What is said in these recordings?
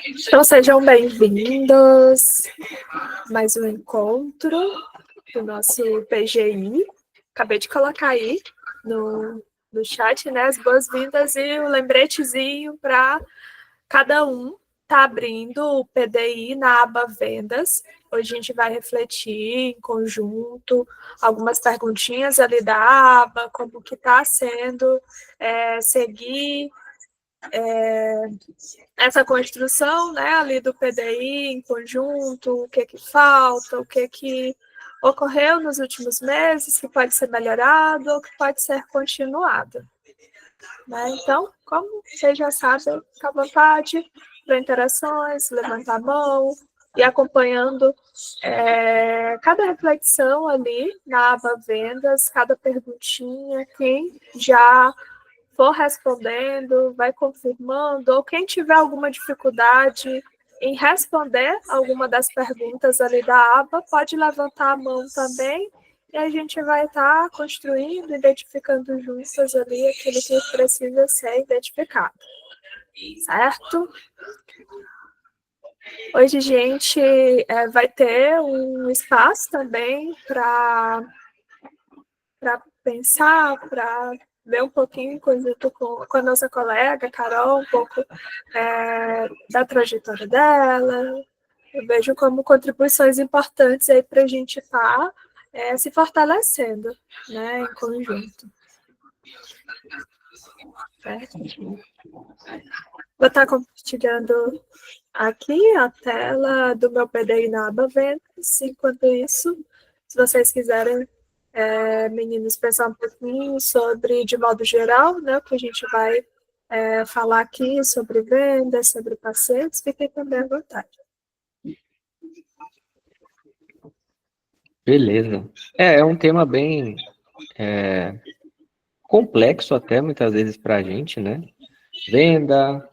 Então, sejam bem-vindos a mais um encontro do nosso PGI. Acabei de colocar aí no chat, né, as boas-vindas e o lembretezinho para cada um tá abrindo o PDI na aba Vendas. Hoje a gente vai refletir em conjunto algumas perguntinhas ali da aba, como que está sendo seguir essa construção, né, ali do PDI em conjunto, o que falta, o que ocorreu nos últimos meses, que pode ser melhorado ou que pode ser continuado. Né? Então, como vocês já sabem, fica à vontade para interações, levantar a mão e acompanhando cada reflexão ali na aba Vendas, cada perguntinha, quem já for respondendo, vai confirmando, ou quem tiver alguma dificuldade em responder alguma das perguntas ali da aba, pode levantar a mão também, e a gente vai estar construindo, identificando juntas ali aquilo que precisa ser identificado. Certo? Hoje a gente vai ter um espaço também para pensar, para ver um pouquinho com a nossa colega, Carol, um pouco da trajetória dela. Eu vejo como contribuições importantes aí para a gente estar se fortalecendo, né, em conjunto. Certo? Vou estar compartilhando aqui a tela do meu PDI na aba Vendas. Enquanto isso, se vocês quiserem, meninos, pensar um pouquinho sobre, de modo geral, né, o que a gente vai falar aqui sobre vendas, sobre pacientes, fiquem também à vontade. Beleza. É um tema bem complexo até, muitas vezes, para a gente, né? Venda,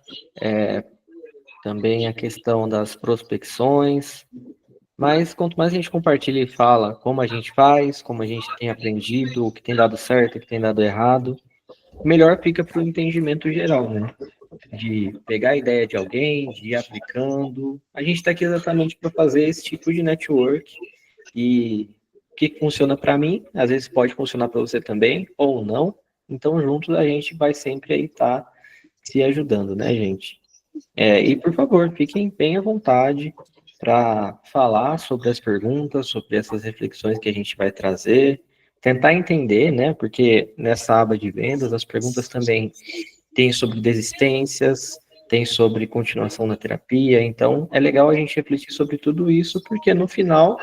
também a questão das prospecções, mas quanto mais a gente compartilha e fala como a gente faz, como a gente tem aprendido, o que tem dado certo, o que tem dado errado, melhor fica para o entendimento geral, né? De pegar a ideia de alguém, de ir aplicando. A gente está aqui exatamente para fazer esse tipo de network e o que funciona para mim, às vezes pode funcionar para você também, ou não. Então, juntos a gente vai sempre aí estar se ajudando, né, gente? E, por favor, fiquem bem à vontade para falar sobre as perguntas, sobre essas reflexões que a gente vai trazer, tentar entender, né, porque nessa aba de vendas, as perguntas também tem sobre desistências, tem sobre continuação na terapia, então é legal a gente refletir sobre tudo isso, porque no final,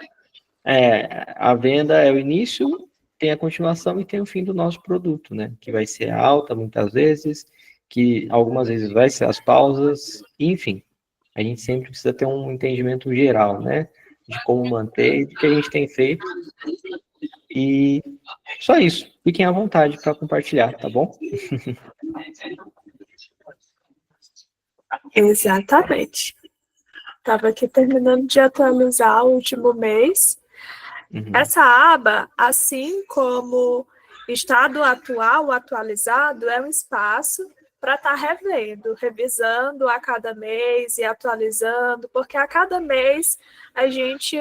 a venda é o início, tem a continuação e tem o fim do nosso produto, né, que vai ser alta muitas vezes, que algumas vezes vai ser as pausas, enfim, a gente sempre precisa ter um entendimento geral, né, de como manter e do que a gente tem feito, e só isso, fiquem à vontade para compartilhar, tá bom? Exatamente. Estava aqui terminando de atualizar o último mês. Essa aba, assim como estado atual, atualizado, é um espaço para estar revendo, revisando a cada mês e atualizando, porque a cada mês a gente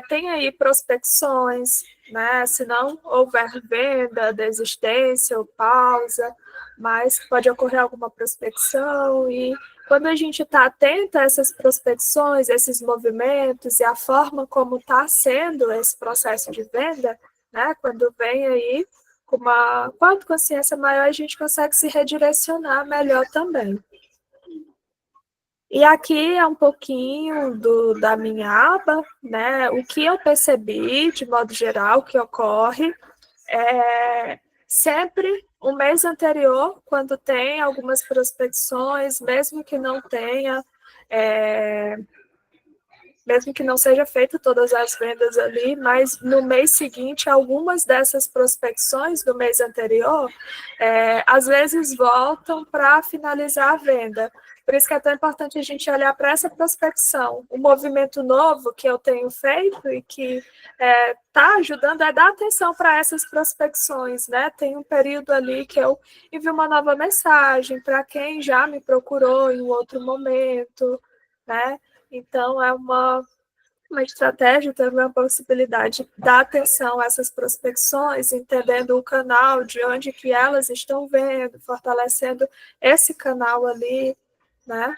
tem aí prospecções, né? Se não houver venda, desistência ou pausa, mas pode ocorrer alguma prospecção e quando a gente está atento a essas prospecções, esses movimentos e a forma como está sendo esse processo de venda, né? Quando vem aí com uma autoconsciência maior, a gente consegue se redirecionar melhor também. E aqui é um pouquinho da minha aba, né? O que eu percebi, de modo geral, que ocorre sempre o mês anterior, quando tem algumas prospecções, mesmo que não tenha, mesmo que não seja feita todas as vendas ali, mas no mês seguinte, algumas dessas prospecções do mês anterior, às vezes voltam para finalizar a venda. Por isso que é tão importante a gente olhar para essa prospecção. O movimento novo que eu tenho feito e que está ajudando é dar atenção para essas prospecções, né? Tem um período ali que eu envio uma nova mensagem para quem já me procurou em um outro momento, né? Então, é uma estratégia, também uma possibilidade de dar atenção a essas prospecções, entendendo o canal, de onde que elas estão vendo, fortalecendo esse canal ali, né?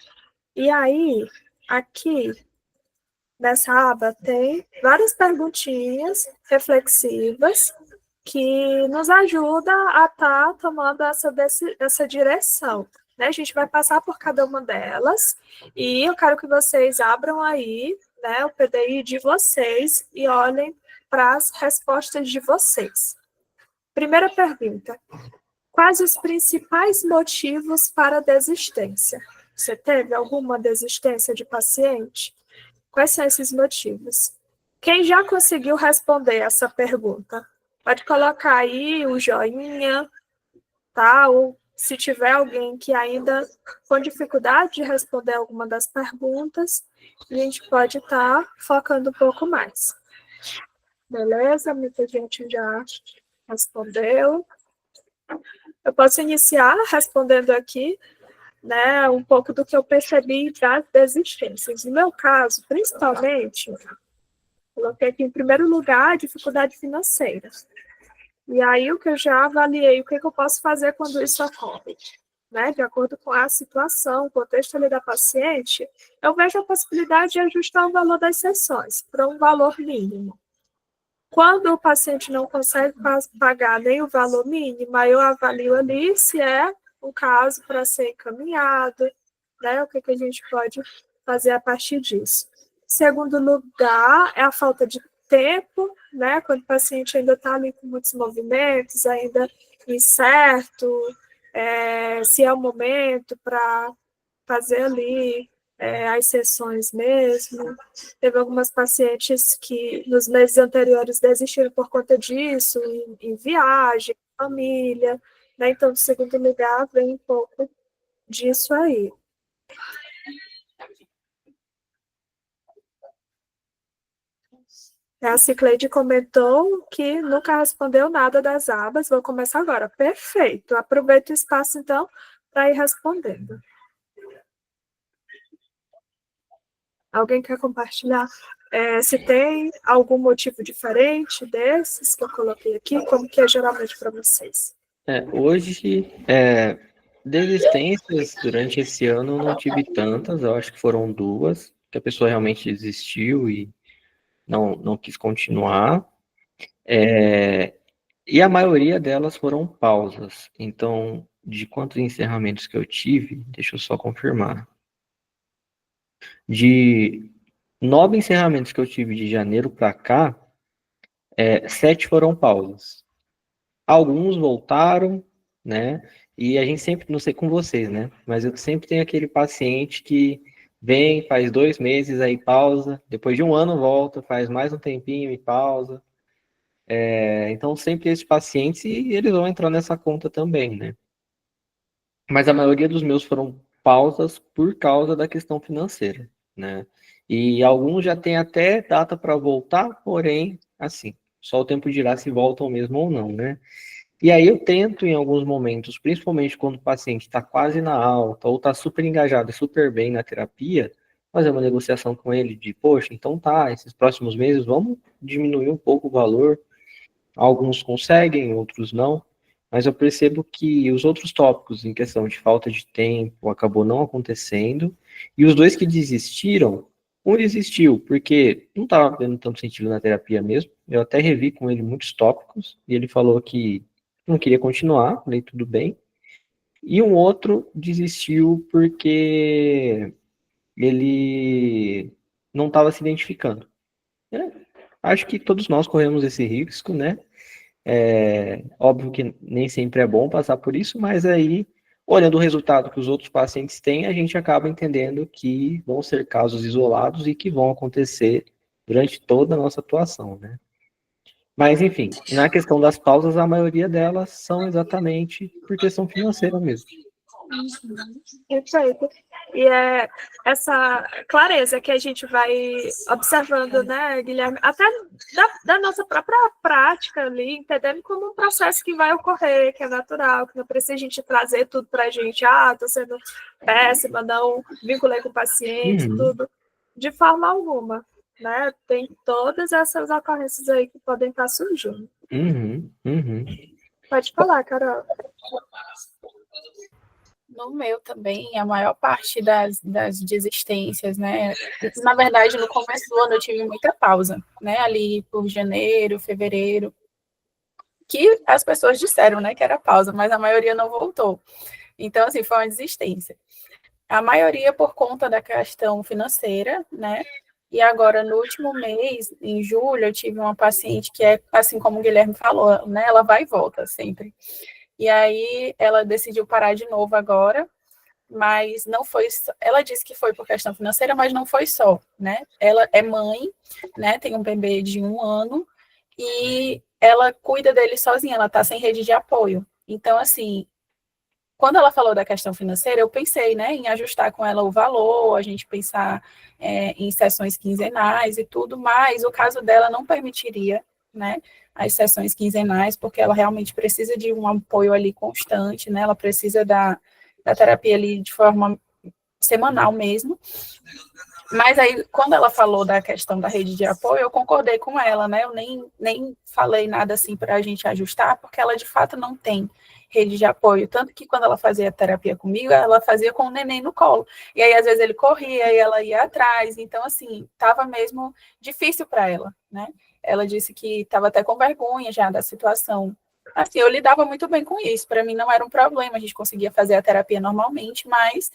E aí, aqui, nessa aba, tem várias perguntinhas reflexivas que nos ajuda a estar tomando essa direção. Né? A gente vai passar por cada uma delas e eu quero que vocês abram aí, né, o PDI de vocês e olhem para as respostas de vocês. Primeira pergunta: quais os principais motivos para a desistência? Você teve alguma desistência de paciente? Quais são esses motivos? Quem já conseguiu responder essa pergunta? Pode colocar aí o joinha, tá? Ou se tiver alguém que ainda com dificuldade de responder alguma das perguntas, a gente pode estar focando um pouco mais. Beleza? Muita gente já respondeu. Eu posso iniciar respondendo aqui, né, um pouco do que eu percebi das desistências. No meu caso, principalmente, coloquei aqui em primeiro lugar a dificuldade financeira. E aí o que eu já avaliei, o que eu posso fazer quando isso ocorre? Né? De acordo com a situação, o contexto ali da paciente, eu vejo a possibilidade de ajustar o valor das sessões para um valor mínimo. Quando o paciente não consegue pagar nem o valor mínimo, aí eu avalio ali se é um caso para ser encaminhado, né? O que a gente pode fazer a partir disso. Segundo lugar, é a falta de tempo, né? Quando o paciente ainda está ali com muitos movimentos, ainda incerto, se é o momento para fazer ali as sessões mesmo. Teve algumas pacientes que nos meses anteriores desistiram por conta disso, em viagem, família, né? Então, em segundo lugar, vem um pouco disso aí. A Cicleide comentou que nunca respondeu nada das abas. Vou começar agora. Perfeito. Aproveita o espaço, então, para ir respondendo. Alguém quer compartilhar se tem algum motivo diferente desses que eu coloquei aqui? Como que é geralmente para vocês? Hoje, desistências durante esse ano eu não tive tantas. Eu acho que foram 2, que a pessoa realmente desistiu e não quis continuar. E a maioria delas foram pausas. Então, de quantos encerramentos que eu tive, deixa eu só confirmar. De 9 encerramentos que eu tive de janeiro para cá, 7 foram pausas. Alguns voltaram, né? E a gente sempre, não sei com vocês, né? Mas eu sempre tenho aquele paciente que vem, faz 2 meses, aí pausa, depois de 1 ano volta, faz mais um tempinho e pausa. Então, sempre esses pacientes, e eles vão entrar nessa conta também, né? Mas a maioria dos meus foram pausas por causa da questão financeira, né? E alguns já têm até data para voltar, porém, assim, só o tempo dirá se voltam mesmo ou não, né? E aí eu tento, em alguns momentos, principalmente quando o paciente está quase na alta ou está super engajado, super bem na terapia, fazer uma negociação com ele de, poxa, então tá, esses próximos meses vamos diminuir um pouco o valor. Alguns conseguem, outros não, mas eu percebo que os outros tópicos em questão de falta de tempo acabou não acontecendo, e os 2 que desistiram, um desistiu porque não estava vendo tanto sentido na terapia mesmo, eu até revi com ele muitos tópicos, e ele falou que não queria continuar, falei tudo bem, e um outro desistiu porque ele não estava se identificando. Acho que todos nós corremos esse risco, né? Óbvio que nem sempre é bom passar por isso, mas aí, olhando o resultado que os outros pacientes têm, a gente acaba entendendo que vão ser casos isolados e que vão acontecer durante toda a nossa atuação, né? Mas, enfim, na questão das pausas, a maioria delas são exatamente por questão financeira mesmo. Perfeito. E é essa clareza que a gente vai observando, né, Guilherme, até da nossa própria prática ali, entendendo como um processo que vai ocorrer, que é natural, que não precisa a gente trazer tudo para a gente, tô sendo péssima, não vinculei com o paciente, tudo, de forma alguma, né? Tem todas essas ocorrências aí que podem estar surgindo. Pode falar, Carol. No meu também, a maior parte das desistências, né? Na verdade, no começo do ano eu tive muita pausa, né? Ali por janeiro, fevereiro, que as pessoas disseram, né, que era pausa, mas a maioria não voltou. Então, assim, foi uma desistência. A maioria por conta da questão financeira, né? E agora, no último mês, em julho, eu tive uma paciente que é, assim como o Guilherme falou, né? Ela vai e volta sempre. E aí, ela decidiu parar de novo agora, mas não foi. Ela disse que foi por questão financeira, mas não foi só, né? Ela é mãe, né? Tem um bebê de 1 ano e ela cuida dele sozinha, ela está sem rede de apoio. Então, assim, quando ela falou da questão financeira, eu pensei, né, em ajustar com ela o valor, a gente pensar em sessões quinzenais e tudo, mas o caso dela não permitiria, né, as sessões quinzenais, porque ela realmente precisa de um apoio ali constante, né, ela precisa da terapia ali de forma semanal mesmo. Mas aí, quando ela falou da questão da rede de apoio, eu concordei com ela, né? Eu nem falei nada assim para a gente ajustar, porque ela de fato não tem rede de apoio. Tanto que quando ela fazia terapia comigo, ela fazia com o neném no colo. E aí, às vezes, ele corria e ela ia atrás. Então, assim, estava mesmo difícil para ela, né? Ela disse que estava até com vergonha já da situação. Assim, eu lidava muito bem com isso. Para mim não era um problema, a gente conseguia fazer a terapia normalmente, mas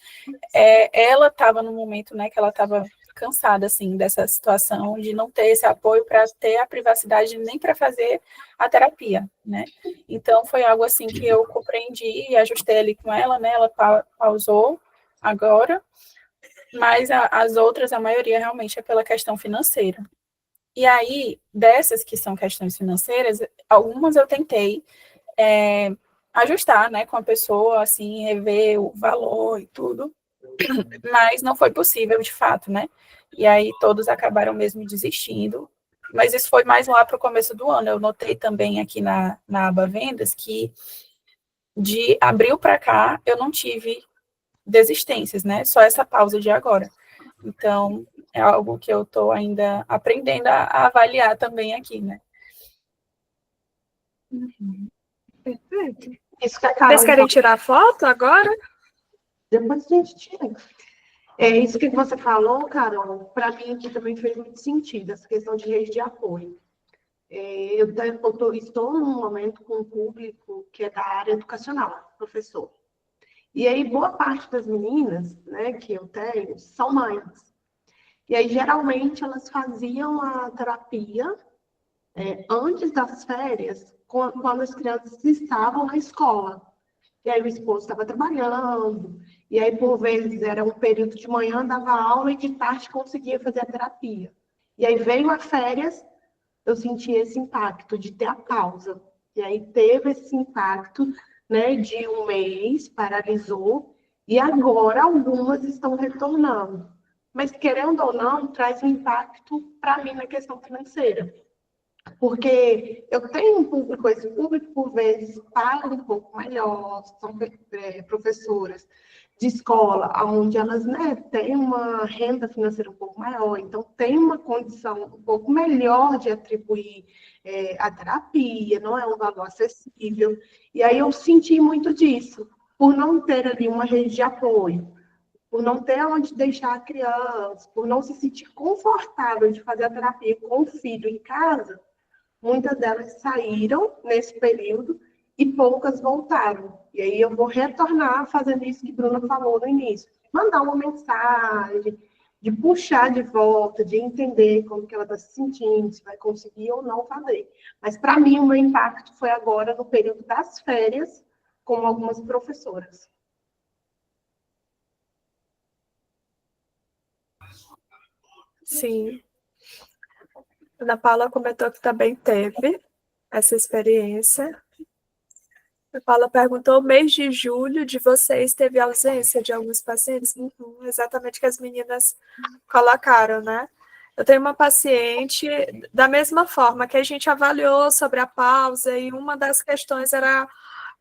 ela estava no momento, né, que ela estava cansada, assim, dessa situação de não ter esse apoio para ter a privacidade nem para fazer a terapia, né? Então, foi algo, assim, que eu compreendi e ajustei ali com ela, né? Ela pausou agora, mas as outras, a maioria, realmente é pela questão financeira. E aí, dessas que são questões financeiras, algumas eu tentei ajustar, né, com a pessoa, assim, rever o valor e tudo, mas não foi possível, de fato, né? E aí todos acabaram mesmo desistindo. Mas isso foi mais lá para o começo do ano. Eu notei também aqui na aba Vendas que de abril para cá eu não tive desistências, né? Só essa pausa de agora. Então, é algo que eu estou ainda aprendendo a avaliar também aqui, né? Perfeito. Isso que a Carol Vocês querem tirar foto agora? Depois a gente tira. É isso que você falou, Carol, para mim aqui também fez muito sentido, essa questão de rede de apoio. Estou num momento com um público que é da área educacional, professor. E aí, boa parte das meninas, né, que eu tenho, são mães. E aí, geralmente, elas faziam a terapia antes das férias, quando as crianças estavam na escola. E aí o esposo estava trabalhando, e aí por vezes era um período de manhã, dava aula e de tarde conseguia fazer a terapia. E aí veio a férias, eu senti esse impacto de ter a pausa. E aí teve esse impacto, né, de um mês, paralisou, e agora algumas estão retornando. Mas querendo ou não, traz um impacto para mim na questão financeira. Porque eu tenho um público, esse público, por vezes, paga um pouco melhor, são professoras de escola, onde elas, né, têm uma renda financeira um pouco maior, então tem uma condição um pouco melhor de atribuir a terapia, não é um valor acessível. E aí eu senti muito disso, por não ter ali uma rede de apoio, por não ter onde deixar a criança, por não se sentir confortável de fazer a terapia com o filho em casa. Muitas delas saíram nesse período e poucas voltaram. E aí eu vou retornar fazendo isso que Bruna falou no início. Mandar uma mensagem, de puxar de volta, de entender como que ela está se sentindo, se vai conseguir ou não fazer. Mas para mim o meu impacto foi agora no período das férias, com algumas professoras. Sim. Ana Paula comentou que também teve essa experiência. A Paula perguntou, o mês de julho de vocês teve ausência de alguns pacientes? Exatamente o que as meninas colocaram, né? Eu tenho uma paciente, da mesma forma que a gente avaliou sobre a pausa, e uma das questões era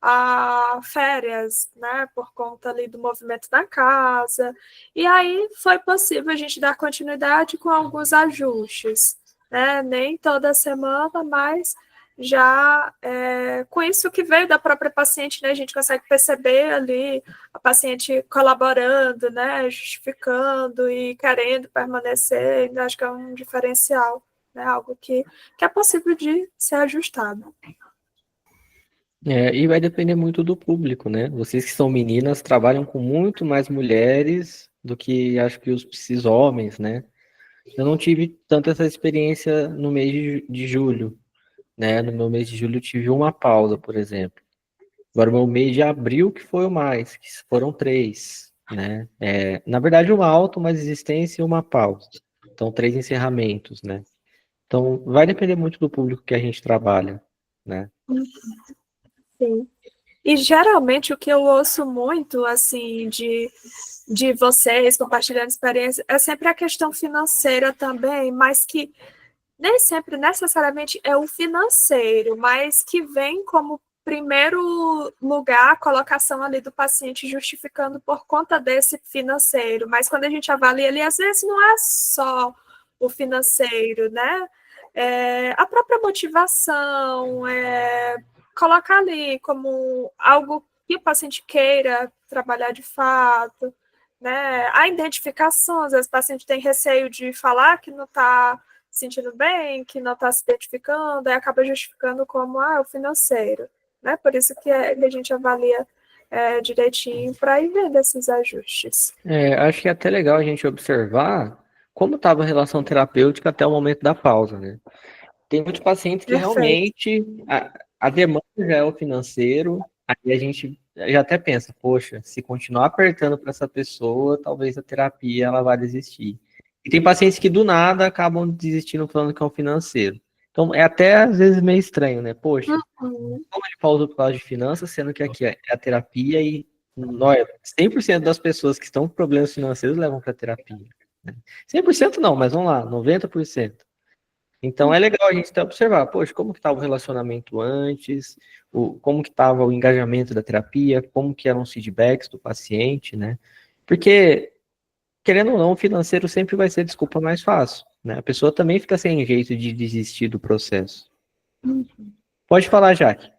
a férias, né, por conta ali do movimento da casa, e aí foi possível a gente dar continuidade com alguns ajustes, né, nem toda semana, mas já com isso que veio da própria paciente, né, a gente consegue perceber ali a paciente colaborando, né, justificando e querendo permanecer, então, acho que é um diferencial, né, algo que é possível de ser ajustado. E vai depender muito do público, né? Vocês que são meninas trabalham com muito mais mulheres do que acho que os homens, né? Eu não tive tanto essa experiência no mês de julho, né? No meu mês de julho eu tive uma pausa, por exemplo. Agora, o meu mês de abril que foi o mais, que foram 3, né? Na verdade, uma auto, uma existência e uma pausa. Então, 3 encerramentos, né? Então, vai depender muito do público que a gente trabalha, né? Sim. E geralmente o que eu ouço muito, assim, de vocês compartilhando experiência, é sempre a questão financeira também, mas que nem sempre necessariamente é o financeiro, mas que vem como primeiro lugar a colocação ali do paciente justificando por conta desse financeiro. Mas quando a gente avalia ali, às vezes não é só o financeiro, né? A própria motivação, colocar ali como algo que o paciente queira trabalhar de fato, né? A identificação, às vezes o paciente tem receio de falar que não está se sentindo bem, que não está se identificando, aí acaba justificando como o financeiro, né? Por isso que a gente avalia direitinho para ir vendo esses ajustes. Acho que é até legal a gente observar como estava a relação terapêutica até o momento da pausa, né? Tem muitos pacientes que Perfeito. realmente a demanda já é o financeiro, aí a gente já até pensa, poxa, se continuar apertando para essa pessoa, talvez a terapia ela vá desistir. E tem pacientes que do nada acabam desistindo falando que é o financeiro. Então é até às vezes meio estranho, né? Poxa, como ele pausou por causa de finanças, sendo que aqui é a terapia e 100% das pessoas que estão com problemas financeiros levam para terapia. Né? 100% não, mas vamos lá, 90%. Então é legal a gente até observar, poxa, como que estava o relacionamento antes, como que estava o engajamento da terapia, como que eram os feedbacks do paciente, né? Porque, querendo ou não, o financeiro sempre vai ser a desculpa mais fácil, né? A pessoa também fica sem jeito de desistir do processo. Pode falar, Jaque.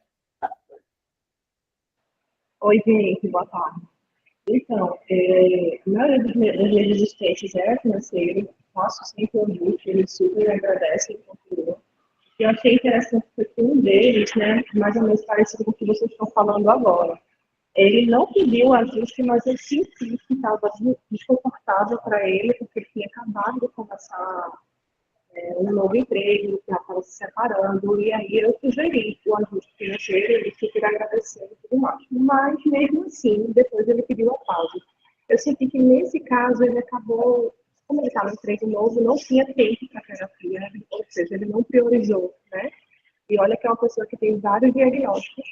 Oi, gente, boa tarde. Então, a maioria das minhas existências é financeiro, faço sempre o ajuste, ele super agradece e continua. E eu achei interessante porque um deles, né, mais ou menos parecido com o que vocês estão falando agora. Ele não pediu ajuste, mas eu senti que estava desconfortável para ele, porque ele tinha acabado de começar um novo emprego, que estava se separando, e aí eu sugeri o ajuste financeiro, ele super agradeceu e tudo mais. Mas, mesmo assim, depois ele pediu a pausa. Eu senti que, nesse caso, ele acabou, como ele estava em emprego novo, não tinha tempo para terapia, né? Ou seja, ele não priorizou, né? E olha que é uma pessoa que tem vários diagnósticos,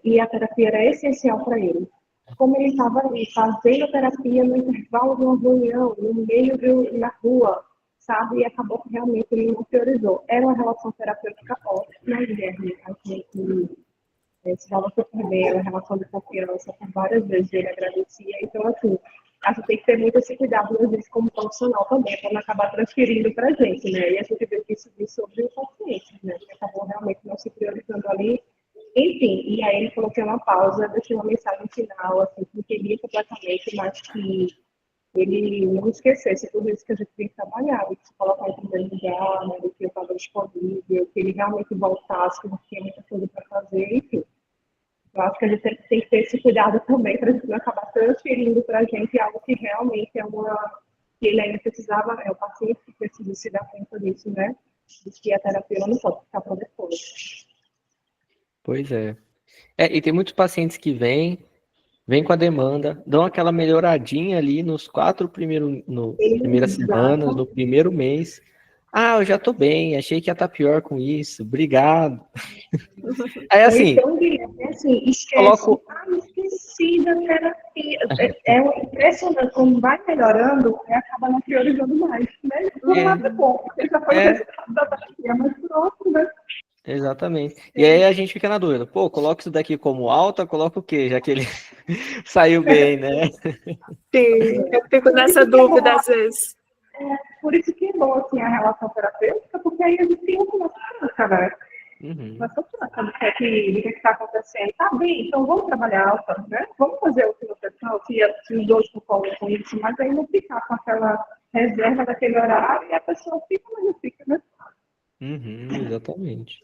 e a terapia era essencial para ele. Como ele estava ali fazendo terapia no intervalo de uma reunião, no meio na rua, sabe? E acabou que realmente ele não priorizou. Era uma relação terapêutica ótima, né, Guilherme? A gente se dava super bem, era uma relação de confiança, por várias vezes ele agradecia. Então, assim, a gente tem que ter muito esse cuidado, às vezes, como profissional também, para não acabar transferindo para a gente, né? E a gente vê que isso diz sobre o paciente, né? Que acabou realmente não se priorizando ali. Enfim, e aí ele colocou uma pausa, deixou uma mensagem final, assim, que queria completamente, mas que ele não esquecesse tudo isso que a gente tem que trabalhar, de se colocar em primeiro lugar, né, do que eu estava disponível, que ele realmente voltasse, que não tinha muita coisa para fazer, enfim. Eu acho que a gente tem que ter esse cuidado também para a gente não acabar transferindo para a gente algo que realmente é que ele ainda precisava, o paciente que precisa se dar conta disso, né? De que a terapia não pode ficar para depois. Pois é. E tem muitos pacientes que vêm com a demanda, dão aquela melhoradinha ali nos 4 primeiras semanas, no primeiro mês, Ah, eu já tô bem, achei que ia estar pior com isso, obrigado. Aí Ou assim, então, Guilherme, assim, esquece. coloco. Esqueci da terapia. É impressionante como vai melhorando e acaba não priorizando mais, né? Por um lado é bom, porque já foi o É, resultado da terapia, mas por outro, né? exatamente. E aí a gente fica na dúvida, pô, coloca isso daqui como alta, coloca o quê? Já que ele saiu bem, né? Sim, eu fico Por nessa isso que é bom, dúvida às vezes. por isso que é bom assim, a relação terapêutica, porque aí a gente tem uma troca, né? Uhum, Uma troca do que está acontecendo. Tá bem, então vamos trabalhar alta, né? Vamos fazer o que você falou, se os dois concordam com isso, mas aí não ficar com aquela reserva daquele horário e a pessoa fica, mas não fica, né? exatamente.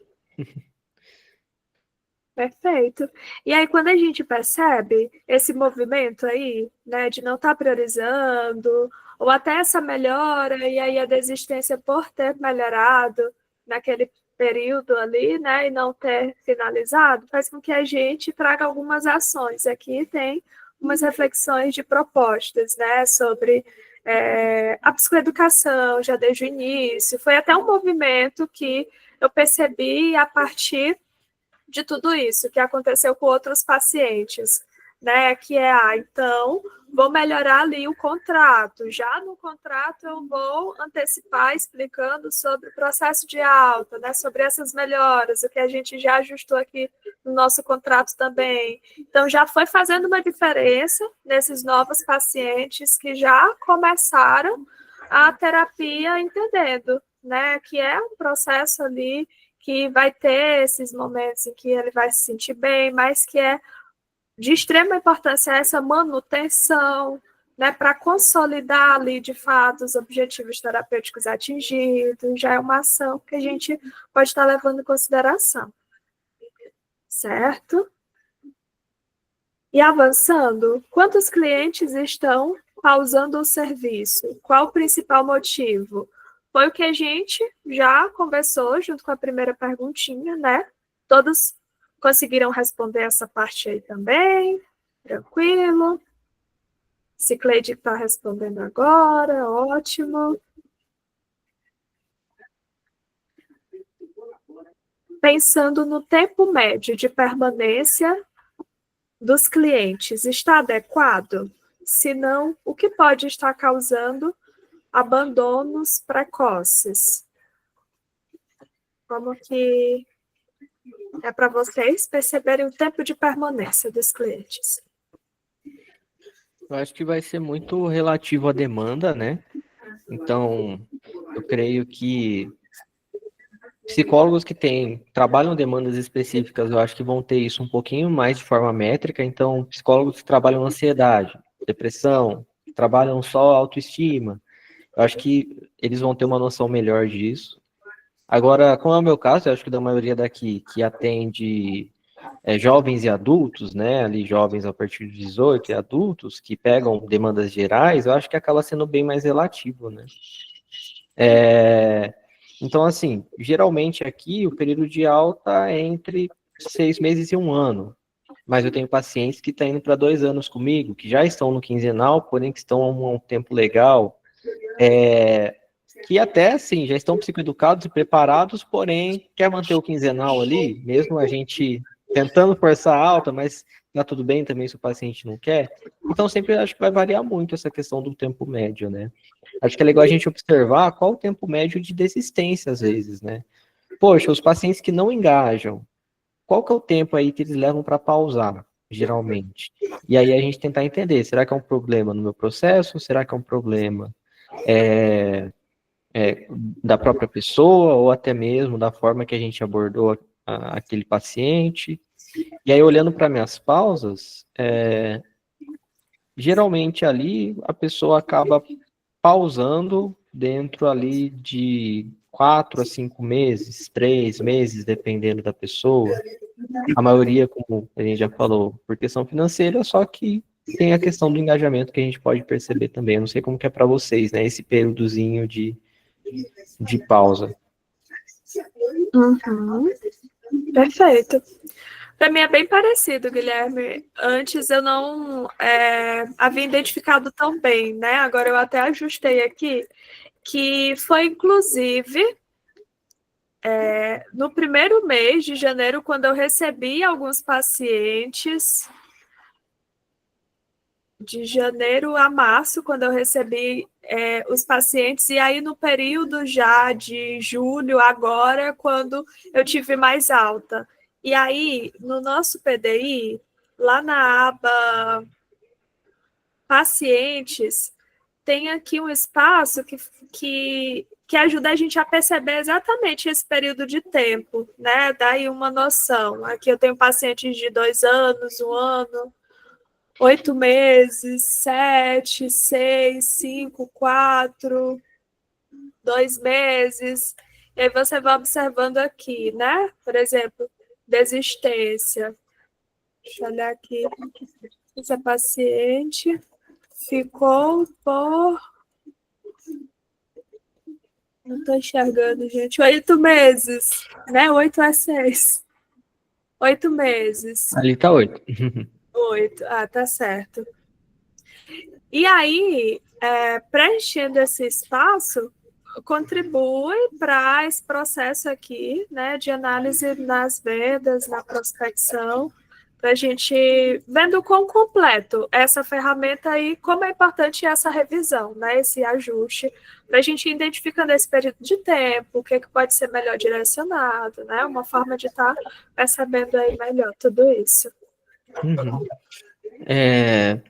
Perfeito. E aí, quando a gente percebe esse movimento aí, né, de não estar priorizando, ou até essa melhora, e aí a desistência por ter melhorado naquele período ali, né, e não ter finalizado, faz com que a gente traga algumas ações. Aqui tem umas reflexões de propostas, né, sobre a psicoeducação, já desde o início. Foi até um movimento que eu percebi a partir de tudo isso que aconteceu com outros pacientes, né? Que é, então, vou melhorar ali o contrato. Já no contrato eu vou antecipar explicando sobre o processo de alta, né? Sobre essas melhoras, o que a gente já ajustou aqui no nosso contrato também. Então, já foi fazendo uma diferença nesses novos pacientes que já começaram a terapia entendendo, né? Que é um processo ali que vai ter esses momentos em que ele vai se sentir bem, mas que é de extrema importância essa manutenção, né, para consolidar ali, de fato, os objetivos terapêuticos atingidos, já é uma ação que a gente pode estar levando em consideração, certo? E avançando, quantos clientes estão pausando o serviço? Qual o principal motivo? Foi o que a gente já conversou junto com a primeira perguntinha, né? Todos conseguiram responder essa parte aí também? Tranquilo? Cicleide está respondendo agora, ótimo. Pensando no tempo médio de permanência dos clientes, está adequado? Se não, o que pode estar causando abandonos precoces? Como que é para vocês perceberem o tempo de permanência dos clientes? Eu acho que vai ser muito relativo à demanda, né? Então, eu creio que psicólogos que trabalham demandas específicas, eu acho que vão ter isso um pouquinho mais de forma métrica. Então, psicólogos que trabalham ansiedade, depressão, que trabalham só autoestima, eu acho que eles vão ter uma noção melhor disso. Agora, como é o meu caso, eu acho que da maioria daqui que atende jovens e adultos, né, ali jovens a partir de 18 e adultos, que pegam demandas gerais, eu acho que acaba sendo bem mais relativo, né. Então, assim, geralmente aqui o período de alta é entre 6 meses e 1 ano, mas eu tenho pacientes que estão indo para 2 anos comigo, que já estão no quinzenal, porém que estão há um tempo legal, que até, assim, já estão psicoeducados e preparados, porém quer manter o quinzenal ali, mesmo a gente tentando forçar a alta, mas tá tudo bem também se o paciente não quer. Então, sempre acho que vai variar muito essa questão do tempo médio, né? Acho que é legal a gente observar qual o tempo médio de desistência, às vezes, né? Poxa, os pacientes que não engajam, qual que é o tempo aí que eles levam para pausar, geralmente? E aí a gente tentar entender, será que é um problema no meu processo? Será que é um problema da própria pessoa, ou até mesmo da forma que a gente abordou aquele paciente? E aí, olhando para minhas pausas, geralmente ali a pessoa acaba pausando dentro ali de 4 a 5 meses, 3 meses, dependendo da pessoa. A maioria, como a gente já falou, por questão financeira, só que tem a questão do engajamento que a gente pode perceber também. Eu não sei como que é para vocês, né, esse períodozinho de pausa. Uhum. Perfeito. Para mim é bem parecido, Guilherme. Antes eu não havia identificado tão bem, né? Agora eu até ajustei aqui, que foi, inclusive, no primeiro mês de janeiro, quando eu recebi alguns pacientes, de janeiro a março, quando eu recebi os pacientes, e aí no período já de julho, agora, quando eu tive mais alta. E aí, no nosso PDI, lá na aba pacientes, tem aqui um espaço que ajuda a gente a perceber exatamente esse período de tempo, né? Dá aí uma noção. Aqui eu tenho pacientes de 2 anos, 1 ano, 8 meses, 7, 6, 5, 4, 2 meses. E aí você vai observando aqui, né? Por exemplo, desistência. Deixa eu olhar aqui. Essa paciente ficou por... Não estou enxergando, gente. 8 meses, né? 8 a 6. 8 meses. Ali tá 8. 8. Ah, tá certo. E aí, preenchendo esse espaço, contribui para esse processo aqui, né, de análise nas vendas, na prospecção, para a gente vendo quão completo essa ferramenta e como é importante essa revisão, né, esse ajuste, para a gente ir identificando esse período de tempo, o que pode ser melhor direcionado, né, uma forma de estar percebendo aí melhor tudo isso. Uhum.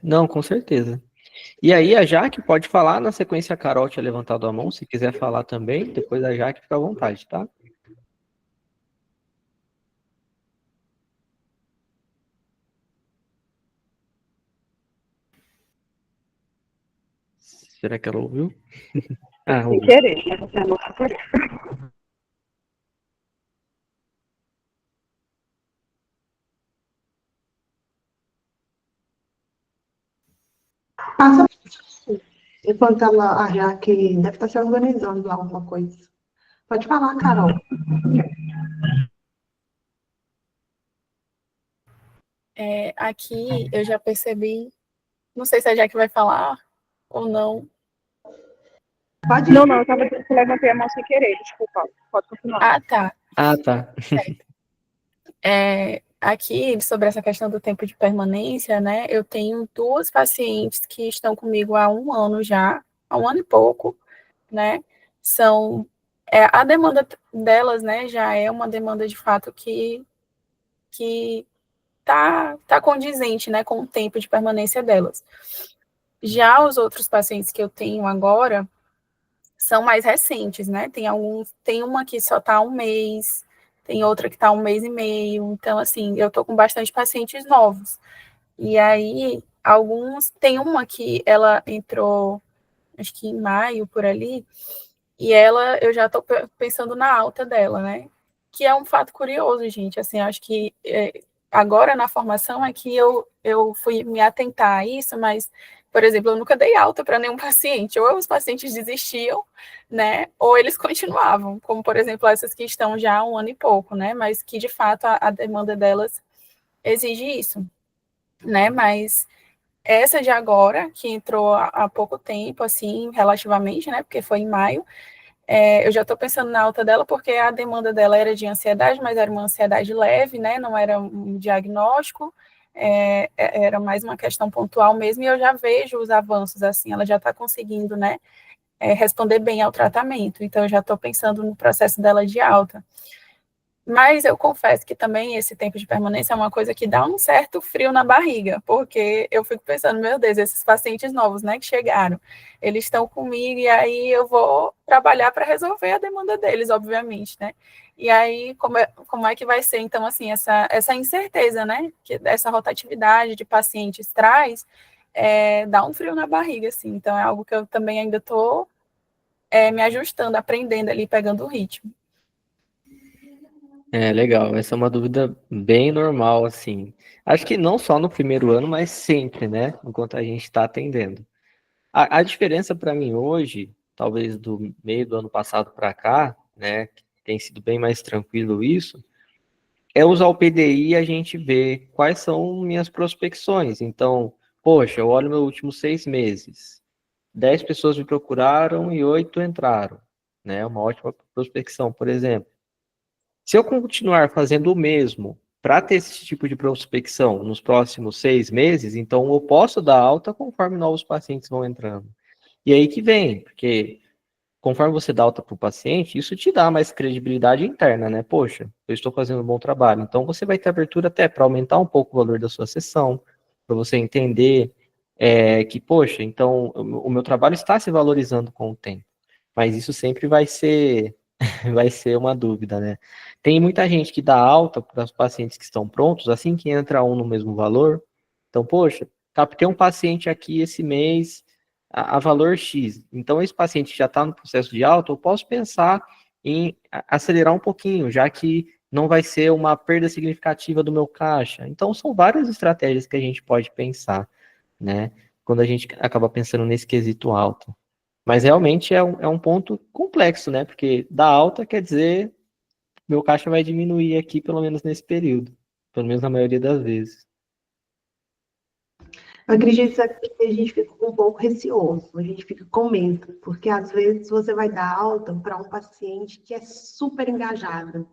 Não, com certeza. E aí a Jaque pode falar, na sequência a Carol tinha levantado a mão, se quiser falar também, depois a Jaque fica à vontade, tá? Será que ela ouviu? Sem ouviu. querer, né? Você é louca por isso. Passa enquanto ela, a Jaque deve estar se organizando lá alguma coisa. Pode falar, Carol. Aqui eu já percebi, não sei se a Jaque vai falar ou não. Pode ir. Não, eu tava dizendo que levantei a mão sem querer, desculpa. Pode continuar. Ah, tá. Tá. Aqui, sobre essa questão do tempo de permanência, né, eu tenho 2 pacientes que estão comigo há 1 ano já, há 1 ano e pouco, né, a demanda delas, né, já é uma demanda de fato que tá condizente, né, com o tempo de permanência delas. Já os outros pacientes que eu tenho agora são mais recentes, né, tem uma que só está há 1 mês, tem outra que está há 1 mês e meio, então, assim, eu estou com bastante pacientes novos. E aí, tem uma que ela entrou, acho que em maio, por ali, e eu já estou pensando na alta dela, né? Que é um fato curioso, gente, assim, acho que agora na formação é que eu fui me atentar a isso, mas, por exemplo, eu nunca dei alta para nenhum paciente, ou os pacientes desistiam, né, ou eles continuavam, como, por exemplo, essas que estão já há 1 ano e pouco, né, mas que, de fato, a demanda delas exige isso, né, mas essa de agora, que entrou há pouco tempo, assim, relativamente, né, porque foi em maio, eu já estou pensando na alta dela, porque a demanda dela era de ansiedade, mas era uma ansiedade leve, né? Não era um diagnóstico, era mais uma questão pontual mesmo, e eu já vejo os avanços, assim, ela já está conseguindo, né, responder bem ao tratamento, então eu já estou pensando no processo dela de alta. Mas eu confesso que também esse tempo de permanência é uma coisa que dá um certo frio na barriga, porque eu fico pensando, meu Deus, esses pacientes novos, né, que chegaram, eles estão comigo e aí eu vou trabalhar para resolver a demanda deles, obviamente, né? E aí, como é que vai ser, então, assim, essa incerteza, né, que essa rotatividade de pacientes traz, dá um frio na barriga, assim. Então, é algo que eu também ainda estou me ajustando, aprendendo ali, pegando o ritmo. Legal. Essa é uma dúvida bem normal, assim. Acho que não só no primeiro ano, mas sempre, né? Enquanto a gente está atendendo. A diferença para mim hoje, talvez do meio do ano passado para cá, né? Que tem sido bem mais tranquilo isso, é usar o PDI e a gente ver quais são minhas prospecções. Então, poxa, eu olho meus últimos 6 meses. 10 pessoas me procuraram e 8 entraram, né? Uma ótima prospecção, por exemplo. Se eu continuar fazendo o mesmo para ter esse tipo de prospecção nos próximos 6 meses, então eu posso dar alta conforme novos pacientes vão entrando. E aí que vem, porque conforme você dá alta para o paciente, isso te dá mais credibilidade interna, né? Poxa, eu estou fazendo um bom trabalho. Então você vai ter abertura até para aumentar um pouco o valor da sua sessão, para você entender que, poxa, então o meu trabalho está se valorizando com o tempo. Mas isso sempre vai ser uma dúvida, né? Tem muita gente que dá alta para os pacientes que estão prontos, assim que entra um no mesmo valor. Então, poxa, captei um paciente aqui esse mês a valor X. Então, esse paciente já está no processo de alta, eu posso pensar em acelerar um pouquinho, já que não vai ser uma perda significativa do meu caixa. Então, são várias estratégias que a gente pode pensar, né? Quando a gente acaba pensando nesse quesito alta. Mas realmente é um ponto complexo, né? Porque dar alta quer dizer meu caixa vai diminuir aqui, pelo menos nesse período. Pelo menos na maioria das vezes. Eu acredito que a gente fica um pouco receoso, a gente fica com medo, porque às vezes você vai dar alta para um paciente que é super engajado.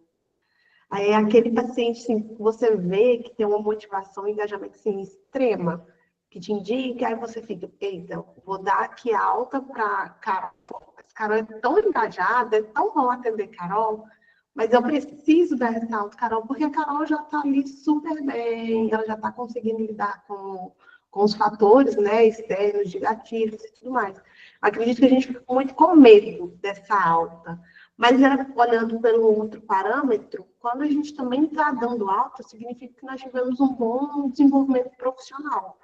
Aí é aquele paciente assim, que você vê que tem uma motivação e engajamento assim, extrema, que te indica, aí você fica, eita, vou dar aqui alta para Carol. Esse Carol é tão engajada, é tão bom atender Carol, mas eu preciso dar essa alta, Carol, porque a Carol já está ali super bem, ela já está conseguindo lidar com os fatores, né, externos de gatilhos e tudo mais. Acredito que a gente fica muito com medo dessa alta. Mas olhando pelo outro parâmetro, quando a gente também está dando alta, significa que nós tivemos um bom desenvolvimento profissional.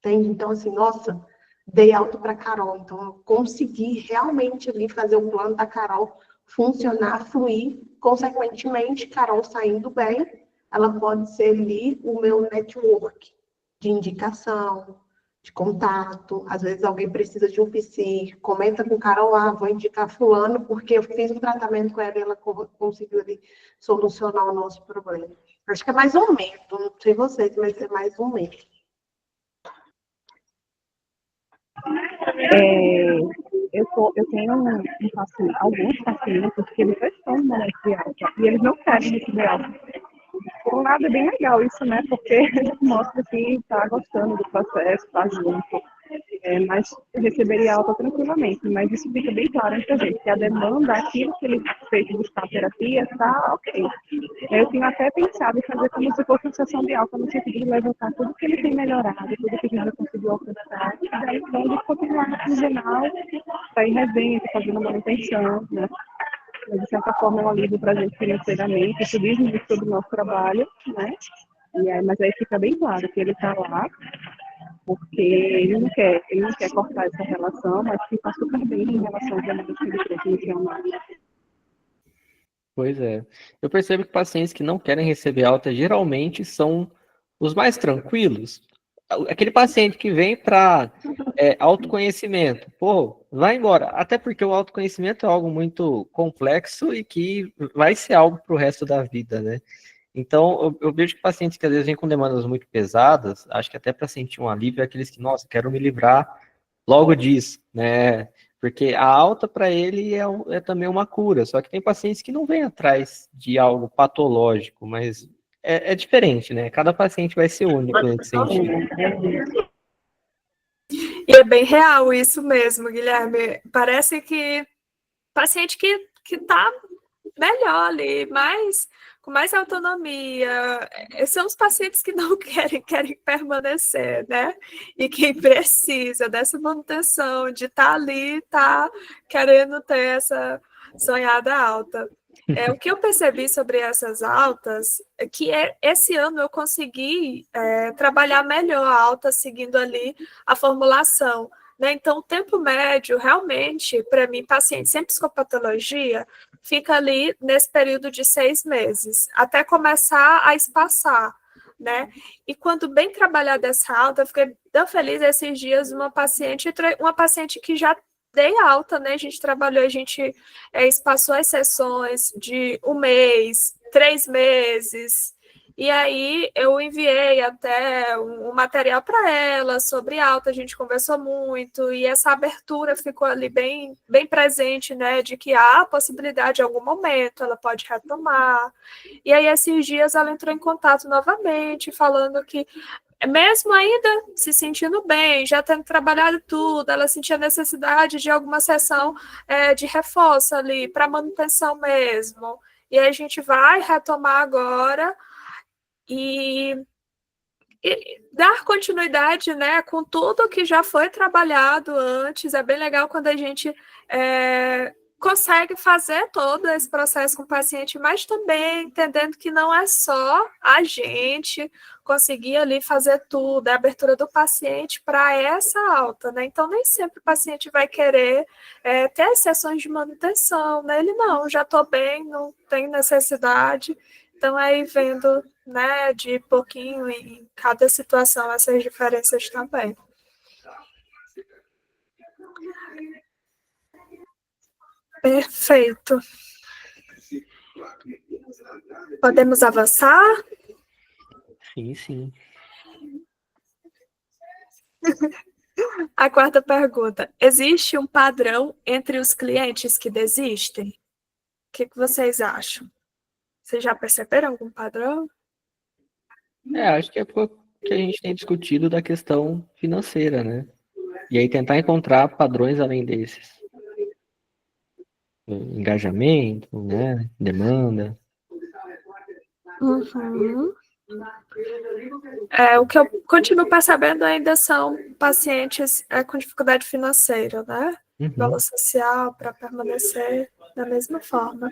Entende? Então, assim, nossa, dei alta para a Carol, então eu consegui realmente ali fazer o plano da Carol funcionar, fluir. Consequentemente, Carol saindo bem, ela pode ser ali o meu network de indicação, de contato. Às vezes alguém precisa de um PC, comenta com o Carol, vou indicar fulano porque eu fiz um tratamento com ela e ela conseguiu ali solucionar o nosso problema. Acho que é mais um medo, não sei vocês, mas é mais um medo. Eu tenho alguns pacientes que eles já estão no momento de alta e eles não querem receber alta. Por um lado é bem legal isso, né? Porque mostra que está gostando do processo, está junto. Mas receberia alta tranquilamente, mas isso fica bem claro entre a gente, que a demanda, aquilo que ele fez de buscar terapia, está ok. Eu tenho até pensado em fazer como se fosse uma sessão de alta, no sentido de levantar tudo que ele tem melhorado, tudo que ele já conseguiu alcançar, e daí vamos continuar no quinzenal, sair resenha, fazendo manutenção, né? De certa forma é um alívio para a gente financeiramente, isso diz muito sobre o nosso trabalho, né? Mas aí fica bem claro que ele está lá porque ele não quer cortar essa relação, mas que está super bem em relação aos demandas que ele trouxe inicialmente. Pois é. Eu percebo que pacientes que não querem receber alta geralmente são os mais tranquilos. Aquele paciente que vem para autoconhecimento, pô, vai embora. Até porque o autoconhecimento é algo muito complexo e que vai ser algo para o resto da vida, né? Então, eu vejo que pacientes que às vezes vêm com demandas muito pesadas, acho que até para sentir um alívio, é aqueles que, nossa, quero me livrar logo disso, né? Porque a alta para ele é também uma cura, só que tem pacientes que não vêm atrás de algo patológico, mas é diferente, né? Cada paciente vai ser único nesse sentido. E é bem real isso mesmo, Guilherme. Parece que paciente que tá melhor ali, com mais autonomia. São os pacientes que não querem permanecer, né? E quem precisa dessa manutenção, de estar ali, tá querendo ter essa sonhada alta. O que eu percebi sobre essas altas é que esse ano eu consegui trabalhar melhor a alta seguindo ali a formulação. Né? Então, o tempo médio, realmente, para mim, paciente sem psicopatologia, fica ali nesse período de 6 meses, até começar a espaçar, né? E quando bem trabalhada essa alta, eu fiquei tão feliz esses dias, uma paciente que já dei alta, né? A gente trabalhou, a gente espaçou as sessões de 1 mês, 3 meses, e aí eu enviei mandei até um material para ela sobre alta, a gente conversou muito, e essa abertura ficou ali bem, bem presente, né, de que há a possibilidade em algum momento, ela pode retomar. E aí, esses dias, ela entrou em contato novamente, falando que, mesmo ainda se sentindo bem, já tendo trabalhado tudo, ela sentia necessidade de alguma sessão de reforço ali, para manutenção mesmo. E aí a gente vai retomar agora e dar continuidade, né, com tudo que já foi trabalhado antes. É bem legal quando a gente consegue fazer todo esse processo com o paciente, mas também entendendo que não é só a gente conseguir ali fazer tudo, a abertura do paciente para essa alta, né? Então, nem sempre o paciente vai querer ter sessões de manutenção, né? Ele, não, já estou bem, não tem necessidade. Então, aí vendo, né, de pouquinho em cada situação essas diferenças também. Perfeito. Podemos avançar? Sim, sim. A quarta pergunta. Existe um padrão entre os clientes que desistem? O que vocês acham? Vocês já perceberam algum padrão? Acho que é porque a gente tem discutido da questão financeira, né? E aí tentar encontrar padrões além desses. Engajamento, né? Demanda. Uhum. O que eu continuo percebendo ainda são pacientes com dificuldade financeira, né? Valor social para permanecer da mesma forma.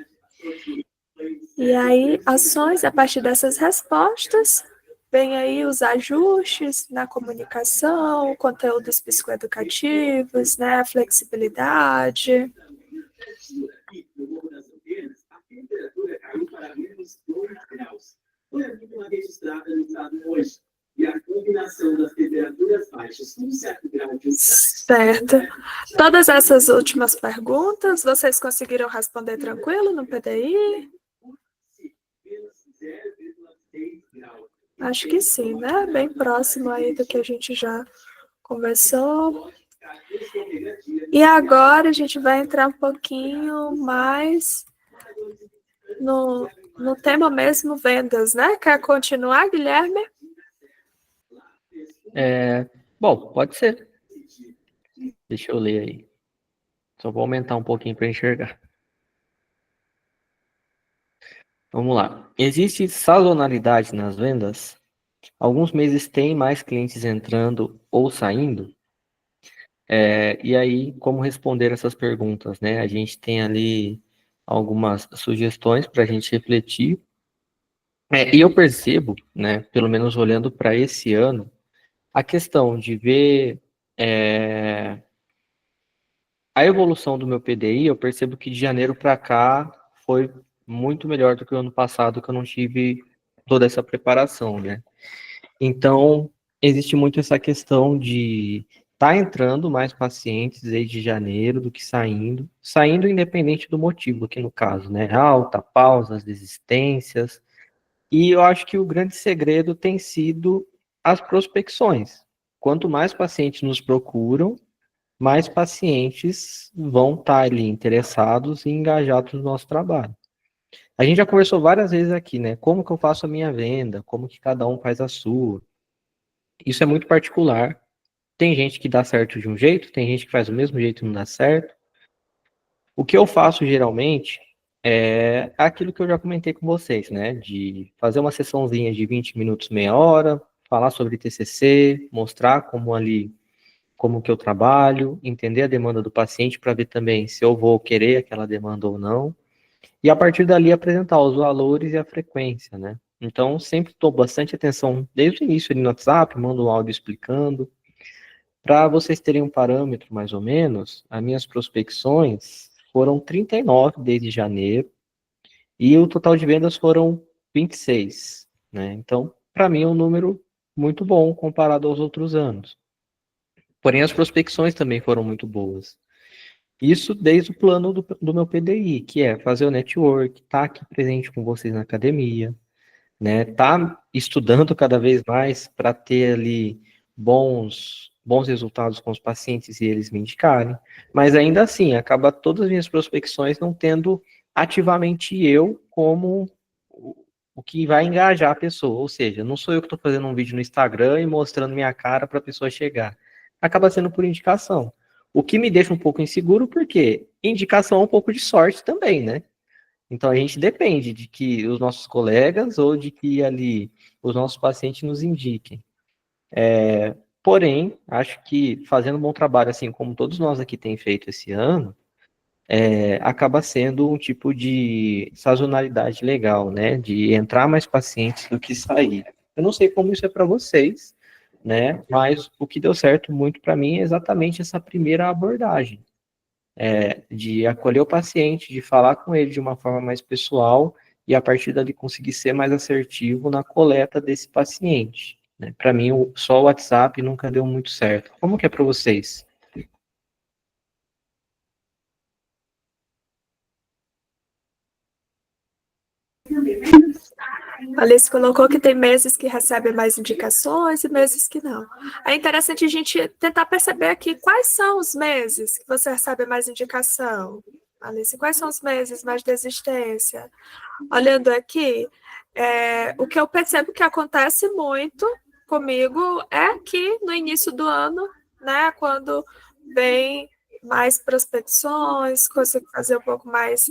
E aí, ações a partir dessas respostas, vem aí os ajustes na comunicação, conteúdos psicoeducativos, né? A flexibilidade. Foi a mínima registrada no estado hoje. E a combinação das temperaturas baixas com certo grau de... Certo. Todas essas últimas perguntas, vocês conseguiram responder tranquilo no PDI? Acho que sim, né? Bem próximo aí do que a gente já conversou. E agora a gente vai entrar um pouquinho mais no tema mesmo, vendas, né? Quer continuar, Guilherme? Bom, pode ser. Deixa eu ler aí. Só vou aumentar um pouquinho para enxergar. Vamos lá. Existe sazonalidade nas vendas? Alguns meses tem mais clientes entrando ou saindo? E aí, como responder essas perguntas, né? A gente tem ali algumas sugestões para a gente refletir. E eu percebo, né, pelo menos olhando para esse ano, a questão de ver a evolução do meu PDI, eu percebo que de janeiro para cá foi muito melhor do que o ano passado, que eu não tive toda essa preparação, né? Então, existe muito essa questão de entrando mais pacientes desde janeiro do que saindo. Saindo independente do motivo, aqui no caso, né? Alta, pausas, desistências. E eu acho que o grande segredo tem sido as prospecções. Quanto mais pacientes nos procuram, mais pacientes vão estar ali interessados e engajados no nosso trabalho. A gente já conversou várias vezes aqui, né? Como que eu faço a minha venda? Como que cada um faz a sua? Isso é muito particular. Tem gente que dá certo de um jeito, tem gente que faz do mesmo jeito e não dá certo. O que eu faço geralmente é aquilo que eu já comentei com vocês, né? De fazer uma sessãozinha de 20 minutos, meia hora, falar sobre TCC, mostrar como que eu trabalho, entender a demanda do paciente para ver também se eu vou querer aquela demanda ou não. E a partir dali apresentar os valores e a frequência, né? Então, sempre estou bastante atenção desde o início ali no WhatsApp, mando um áudio explicando. Para vocês terem um parâmetro, mais ou menos, as minhas prospecções foram 39 desde janeiro e o total de vendas foram 26, né? Então, para mim é um número muito bom comparado aos outros anos. Porém, as prospecções também foram muito boas. Isso desde o plano do meu PDI, que é fazer o network, estar aqui presente com vocês na academia, né? Tá estudando cada vez mais para ter ali bons resultados com os pacientes e eles me indicarem, mas ainda assim, acaba todas as minhas prospecções não tendo ativamente eu como o que vai engajar a pessoa, ou seja, não sou eu que estou fazendo um vídeo no Instagram e mostrando minha cara para a pessoa chegar. Acaba sendo por indicação. O que me deixa um pouco inseguro, porque indicação é um pouco de sorte também, né? Então a gente depende de que os nossos colegas ou de que ali os nossos pacientes nos indiquem. Porém, acho que fazendo um bom trabalho, assim como todos nós aqui tem feito esse ano, acaba sendo um tipo de sazonalidade legal, né? De entrar mais pacientes do que sair. Eu não sei como isso é para vocês, né? Mas o que deu certo muito para mim é exatamente essa primeira abordagem, de acolher o paciente, de falar com ele de uma forma mais pessoal e a partir dali conseguir ser mais assertivo na coleta desse paciente, né? Para mim, só o WhatsApp nunca deu muito certo. Como que é para vocês? A Alice colocou que tem meses que recebe mais indicações e meses que não. É interessante a gente tentar perceber aqui quais são os meses que você recebe mais indicação. Alice, quais são os meses mais desistência? Olhando aqui, o que eu percebo que acontece muito comigo é que no início do ano, né, quando vem mais prospecções, consigo fazer um pouco mais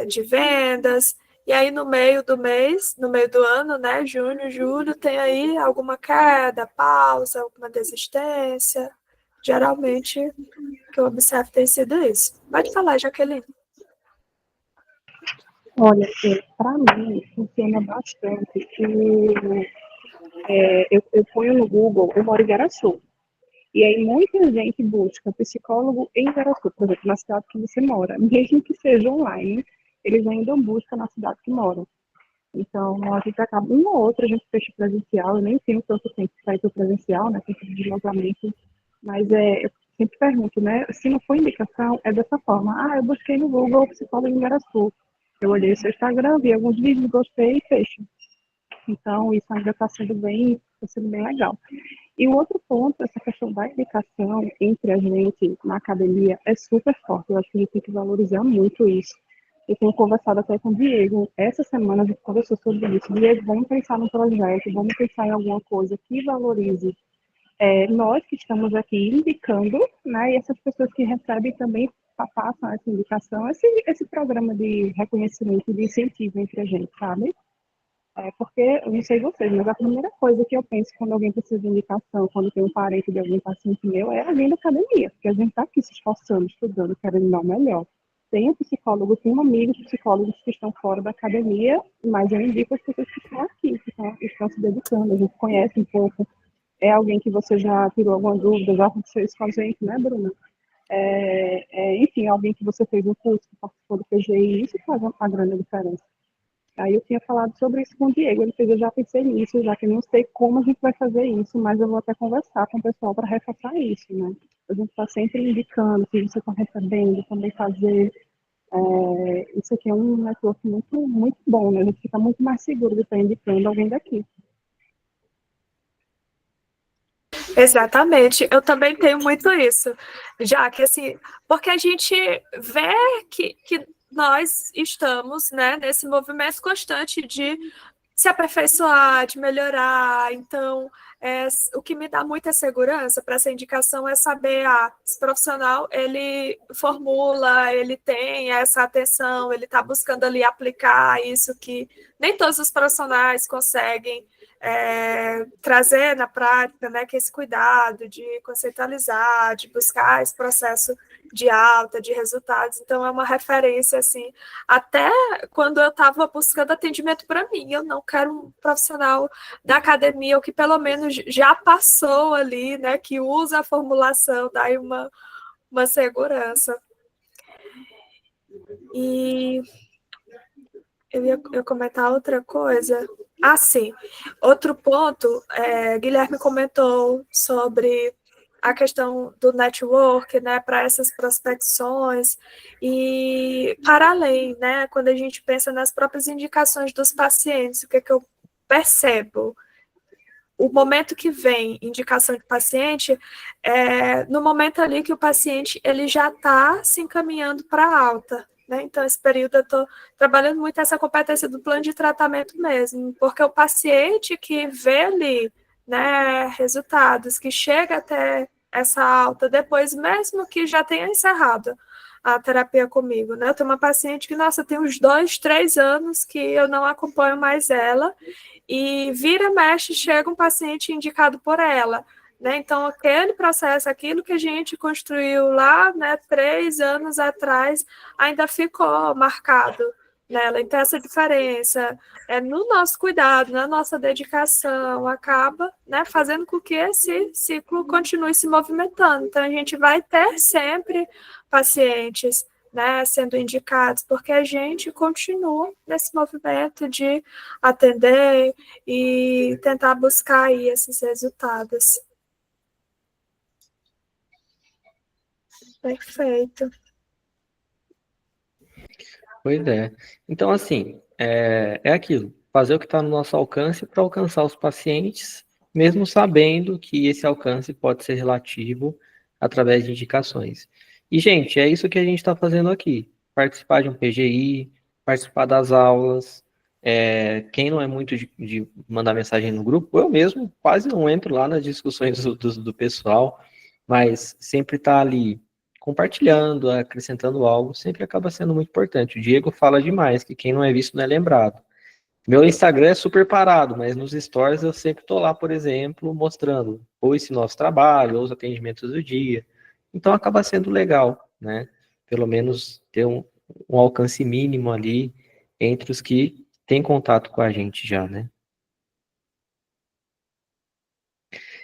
de vendas, e aí no meio do mês, no meio do ano, né, junho, julho, tem aí alguma queda, pausa, alguma desistência. Geralmente, o que eu observo tem sido isso. Pode falar, Jaqueline. Olha, para mim, funciona bastante. Eu ponho no Google, eu moro em Garaçu. E aí muita gente busca psicólogo em Garaçu, por exemplo, na cidade que você mora. Mesmo que seja online, eles ainda buscam na cidade que moram. Então, a gente acaba, uma ou outra, a gente fecha presencial. Eu nem tenho tanto tempo para ir para o presencial, né? Tem que deslocamento. Mas eu sempre pergunto, né? Se não for indicação, é dessa forma. Ah, eu busquei no Google psicólogo em Garaçu. Eu olhei o seu Instagram, vi alguns vídeos, gostei e fecho. Então, isso ainda está sendo bem legal. E o outro ponto, essa questão da indicação entre a gente na academia é super forte. Eu acho que a gente tem que valorizar muito isso. Eu tenho conversado até com o Diego. Essa semana a gente conversou sobre isso. Diego, vamos pensar no projeto, vamos pensar em alguma coisa que valorize nós que estamos aqui indicando, né? E essas pessoas que recebem também passam essa indicação, esse programa de reconhecimento e de incentivo entre a gente, sabe? Porque, eu não sei vocês, mas a primeira coisa que eu penso quando alguém precisa de indicação, quando tem um parente de algum paciente meu, é alguém da academia, porque a gente está aqui se esforçando, estudando, querendo dar o melhor. Tem tenho amigos psicólogos que estão fora da academia, mas eu indico as pessoas que estão aqui, que estão se dedicando, a gente conhece um pouco. É alguém que você já tirou alguma dúvida, já aconteceu isso com a gente, né, Bruna? Enfim, alguém que você fez um curso, que participou do PGI, isso faz uma grande diferença. Aí eu tinha falado sobre isso com o Diego, ele fez, eu já pensei nisso, já que eu não sei como a gente vai fazer isso, mas eu vou até conversar com o pessoal para reforçar isso, né? A gente está sempre indicando que você está recebendo, também fazer. Isso aqui é um network muito, muito bom, né? A gente fica muito mais seguro de estar indicando alguém daqui. Exatamente, eu também tenho muito isso, já que assim, porque a gente vê que nós estamos, né, nesse movimento constante de se aperfeiçoar, de melhorar. Então, o que me dá muita segurança para essa indicação é saber, esse profissional, ele formula, ele tem essa atenção, ele está buscando ali aplicar isso que nem todos os profissionais conseguem trazer na prática, né, que é esse cuidado de conceitualizar, de buscar esse processo de alta, de resultados. Então, é uma referência, assim, até quando eu estava buscando atendimento para mim, eu não quero um profissional da academia, ou que pelo menos já passou ali, né, que usa a formulação, dá aí uma segurança. E eu ia comentar outra coisa. Sim. Outro ponto, Guilherme comentou sobre a questão do network, né, para essas prospecções, e para além, né, quando a gente pensa nas próprias indicações dos pacientes, o que é que eu percebo? O momento que vem indicação de paciente é no momento ali que o paciente ele já está se encaminhando para alta, né? Então, esse período eu estou trabalhando muito essa competência do plano de tratamento mesmo, porque o paciente que vê ali, né, resultados, que chega até essa alta depois, mesmo que já tenha encerrado a terapia comigo, né? Eu tenho uma paciente que, nossa, tem uns 2, 3 anos que eu não acompanho mais ela, e vira, mexe, chega um paciente indicado por ela, né? Então, aquele processo, aquilo que a gente construiu lá, né, 3 anos atrás, ainda ficou marcado nela. Então, essa diferença é no nosso cuidado, na nossa dedicação, acaba, né, fazendo com que esse ciclo continue se movimentando. Então, a gente vai ter sempre pacientes, né, sendo indicados, porque a gente continua nesse movimento de atender e tentar buscar aí esses resultados. Perfeito. Pois é. Então, assim, é aquilo. Fazer o que está no nosso alcance para alcançar os pacientes, mesmo sabendo que esse alcance pode ser relativo através de indicações. E, gente, é isso que a gente está fazendo aqui. Participar de um PGI, participar das aulas. Quem não é muito de mandar mensagem no grupo, eu mesmo quase não entro lá nas discussões do pessoal, mas sempre está ali compartilhando, acrescentando algo, sempre acaba sendo muito importante. O Diego fala demais, que quem não é visto não é lembrado. Meu Instagram é super parado, mas nos stories eu sempre estou lá, por exemplo, mostrando ou esse nosso trabalho, ou os atendimentos do dia. Então acaba sendo legal, né? Pelo menos ter um alcance mínimo ali entre os que têm contato com a gente já, né?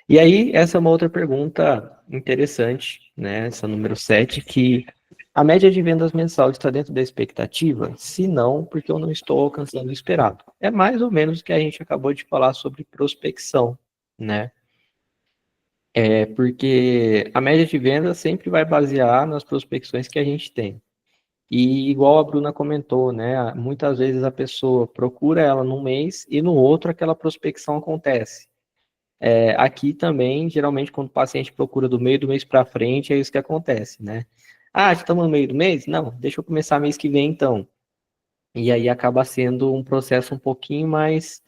E aí, essa é uma outra pergunta interessante, né? Essa número 7, que a média de vendas mensal está dentro da expectativa? Se não, porque eu não estou alcançando o esperado. É mais ou menos o que a gente acabou de falar sobre prospecção, né? Porque a média de vendas sempre vai basear nas prospecções que a gente tem. E igual a Bruna comentou, né? Muitas vezes a pessoa procura ela num mês e no outro aquela prospecção acontece. Aqui também, geralmente, quando o paciente procura do meio do mês para frente, é isso que acontece, né? Ah, já estamos no meio do mês? Não, deixa eu começar mês que vem, então. E aí acaba sendo um processo um pouquinho mais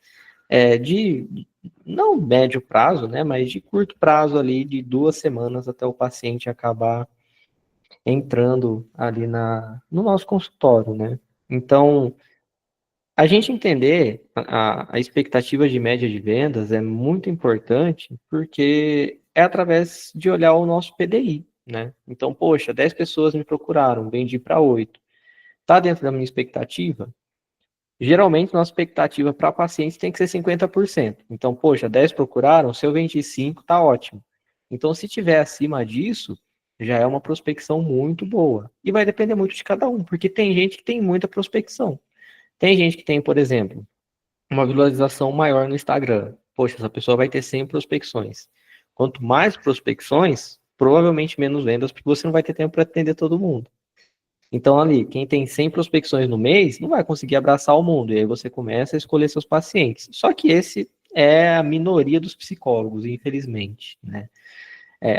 não médio prazo, né? Mas de curto prazo ali, de 2 semanas até o paciente acabar entrando ali no nosso consultório, né? Então, a gente entender a expectativa de média de vendas é muito importante, porque é através de olhar o nosso PDI, né? Então, poxa, 10 pessoas me procuraram, vendi para 8. Está dentro da minha expectativa? Geralmente, nossa expectativa para pacientes tem que ser 50%. Então, poxa, 10 procuraram, se eu vendi 5, tá ótimo. Então, se tiver acima disso, já é uma prospecção muito boa. E vai depender muito de cada um, porque tem gente que tem muita prospecção. Tem gente que tem, por exemplo, uma visualização maior no Instagram. Poxa, essa pessoa vai ter 100 prospecções. Quanto mais prospecções, provavelmente menos vendas, porque você não vai ter tempo para atender todo mundo. Então, ali, quem tem 100 prospecções no mês, não vai conseguir abraçar o mundo. E aí você começa a escolher seus pacientes. Só que esse é a minoria dos psicólogos, infelizmente, né?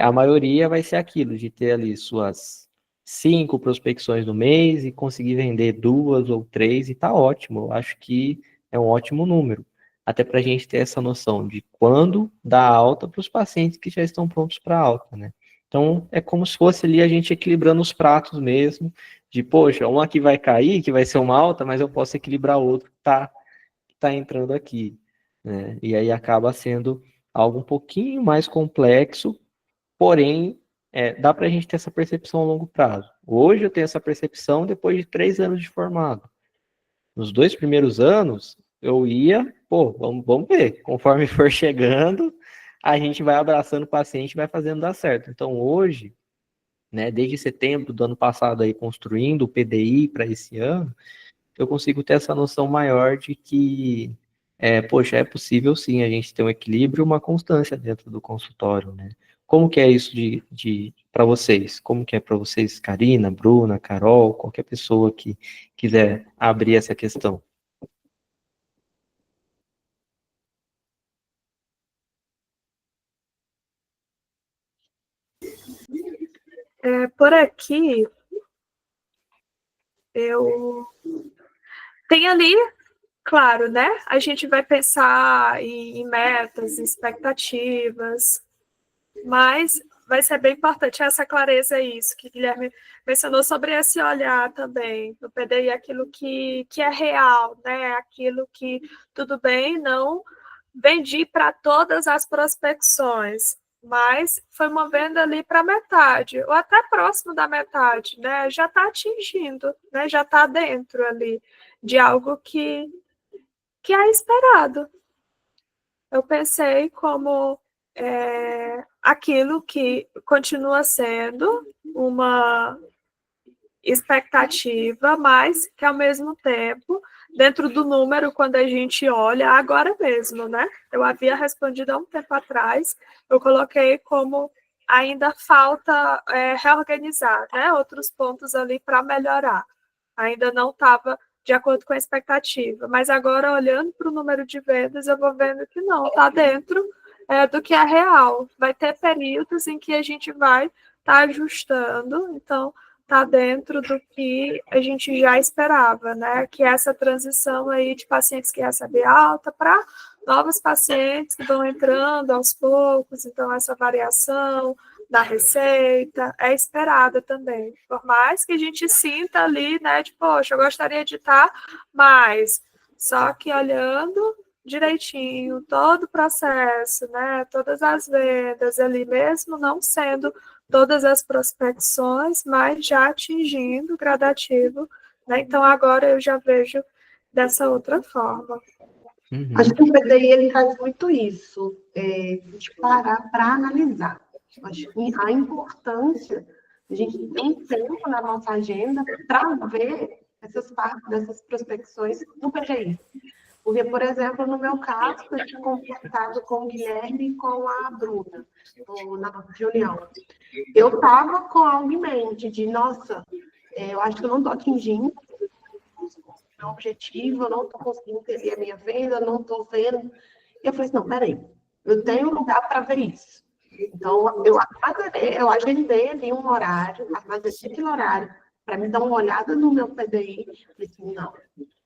A maioria vai ser aquilo, de ter ali suas 5 prospecções no mês e conseguir vender 2 ou 3 e tá ótimo. Eu acho que é um ótimo número. Até para a gente ter essa noção de quando dar alta para os pacientes que já estão prontos para alta, né? Então, é como se fosse ali a gente equilibrando os pratos mesmo, de, poxa, um aqui vai cair, que vai ser uma alta, mas eu posso equilibrar o outro que tá entrando aqui, né? E aí acaba sendo algo um pouquinho mais complexo, porém, dá para a gente ter essa percepção a longo prazo. Hoje eu tenho essa percepção depois de 3 anos de formado. Nos 2 primeiros anos, eu ia, vamos ver, conforme for chegando, a gente vai abraçando o paciente e vai fazendo dar certo. Então, hoje, né, desde setembro do ano passado, aí, construindo o PDI para esse ano, eu consigo ter essa noção maior de que, poxa, é possível sim a gente ter um equilíbrio e uma constância dentro do consultório, né? Como que é isso para vocês? Como que é para vocês, Karina, Bruna, Carol, qualquer pessoa que quiser abrir essa questão? Por aqui, eu tenho ali, claro, né? A gente vai pensar em metas, expectativas, mas vai ser bem importante essa clareza, isso que o Guilherme mencionou sobre esse olhar também no PDI, aquilo que é real, né? Aquilo que, tudo bem, não vendi para todas as prospecções, mas foi uma venda ali para metade, ou até próximo da metade, né? Já está atingindo, né? Já está dentro ali de algo que é esperado. Eu pensei como aquilo que continua sendo uma expectativa, mas que ao mesmo tempo, dentro do número, quando a gente olha, agora mesmo, né? Eu havia respondido há um tempo atrás, eu coloquei como ainda falta reorganizar, né? Outros pontos ali para melhorar. Ainda não estava de acordo com a expectativa, mas agora, olhando para o número de vendas, eu vou vendo que não, está dentro do que é real. Vai ter períodos em que a gente vai estar ajustando, então está dentro do que a gente já esperava, né? Que é essa transição aí de pacientes que recebem alta para novos pacientes que vão entrando aos poucos, então essa variação da receita é esperada também. Por mais que a gente sinta ali, né, de, poxa, eu gostaria de estar mais, só que olhando direitinho todo o processo, né, todas as vendas ali, mesmo não sendo todas as prospecções, mas já atingindo gradativo, né? Então agora eu já vejo dessa outra forma. Acho que o PDI ele faz muito isso, de parar para analisar. Acho que a importância de a gente ter um tempo na nossa agenda para ver essas partes dessas prospecções no PDI. Porque, por exemplo, no meu caso, eu tinha conversado com o Guilherme e com a Bruna na reunião. Eu estava com algo em mente de, nossa, eu acho que eu não estou atingindo o meu objetivo, eu não estou conseguindo entender a minha venda, eu não estou vendo. E eu falei assim, não, peraí, eu tenho lugar para ver isso. Então, eu agendei ali um horário, armazenei aquele horário, para me dar uma olhada no meu PDI. Eu falei assim, não,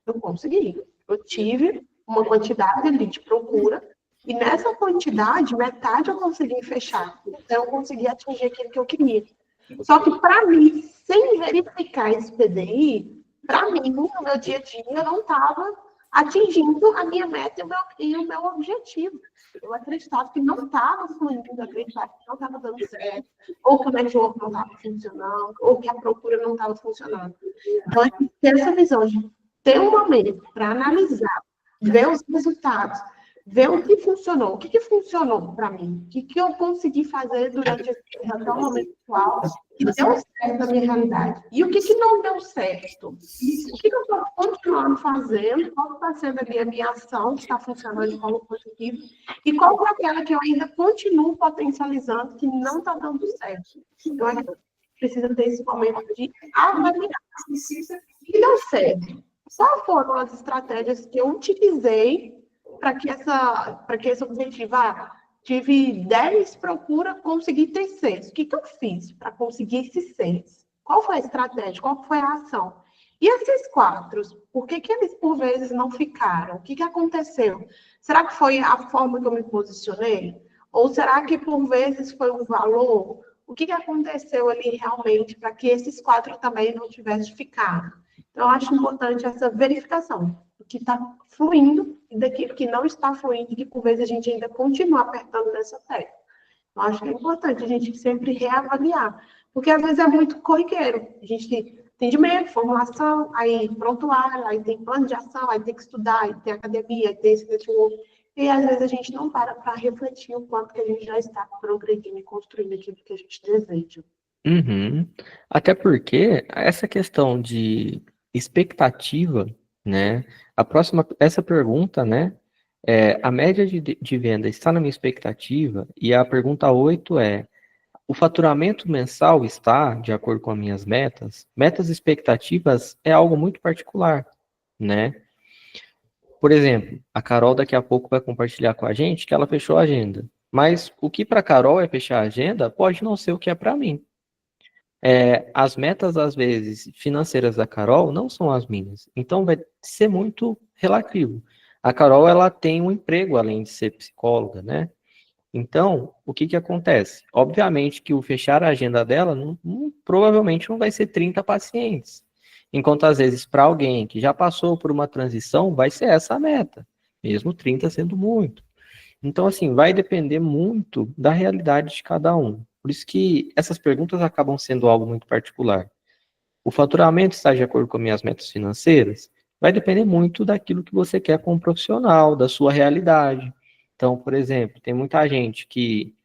eu consegui. Eu tive uma quantidade ali de procura, e nessa quantidade, metade eu consegui fechar. Então, eu consegui atingir aquilo que eu queria. Só que, para mim, sem verificar esse PDI, para mim, no meu dia a dia, eu não estava atingindo a minha meta e o meu objetivo. Eu acreditava que não estava fluindo, eu acreditava que não estava dando certo, ou que o network não estava funcionando, ou que a procura não estava funcionando. Então, ter essa visão de ter um momento para analisar, ver os resultados, ver o que funcionou, o que funcionou para mim, o que eu consegui fazer durante até o momento atual, que deu certo na minha realidade, e o que não deu certo, o que eu estou continuando fazendo, qual está sendo ali a minha ação que está funcionando de forma positiva, e qual é aquela que eu ainda continuo potencializando que não está dando certo. Então, a gente precisa ter esse momento de avaliar. E deu certo. Quais foram as estratégias que eu utilizei para que esse objetivo, tive 10 procura, consegui ter 6. O que eu fiz para conseguir esses 6? Qual foi a estratégia? Qual foi a ação? E esses 4, por que eles, por vezes, não ficaram? O que aconteceu? Será que foi a forma que eu me posicionei? Ou será que, por vezes, foi um valor? O que aconteceu ali realmente para que esses 4 também não tivessem ficado? Então, eu acho importante essa verificação do que está fluindo e daquilo que não está fluindo e que, por vezes, a gente ainda continua apertando nessa tecla. Eu acho que é importante a gente sempre reavaliar, porque, às vezes, é muito corriqueiro. A gente tem atendimento, formulação, aí prontuário, aí tem plano de ação, aí tem que estudar, aí tem academia, aí tem esse network. E, às vezes, a gente não para refletir o quanto que a gente já está progredindo e construindo aquilo que a gente deseja. Até porque essa questão de expectativa, né? Essa pergunta, né? A média de venda está na minha expectativa, e a pergunta 8 é: o faturamento mensal está, de acordo com as minhas metas, metas e expectativas é algo muito particular, né? Por exemplo, a Carol daqui a pouco vai compartilhar com a gente que ela fechou a agenda. Mas o que para a Carol é fechar a agenda pode não ser o que é para mim. As metas, às vezes, financeiras da Carol não são as minhas. Então, vai ser muito relativo. A Carol, ela tem um emprego além de ser psicóloga, né? Então, o que que acontece? Obviamente que o fechar a agenda dela provavelmente não vai ser 30 pacientes. Enquanto, às vezes, para alguém que já passou por uma transição, vai ser essa a meta, mesmo 30 sendo muito. Então, assim, vai depender muito da realidade de cada um. Por isso que essas perguntas acabam sendo algo muito particular. O faturamento está de acordo com minhas metas financeiras? Vai depender muito daquilo que você quer como profissional, da sua realidade. Então, por exemplo, tem muita gente que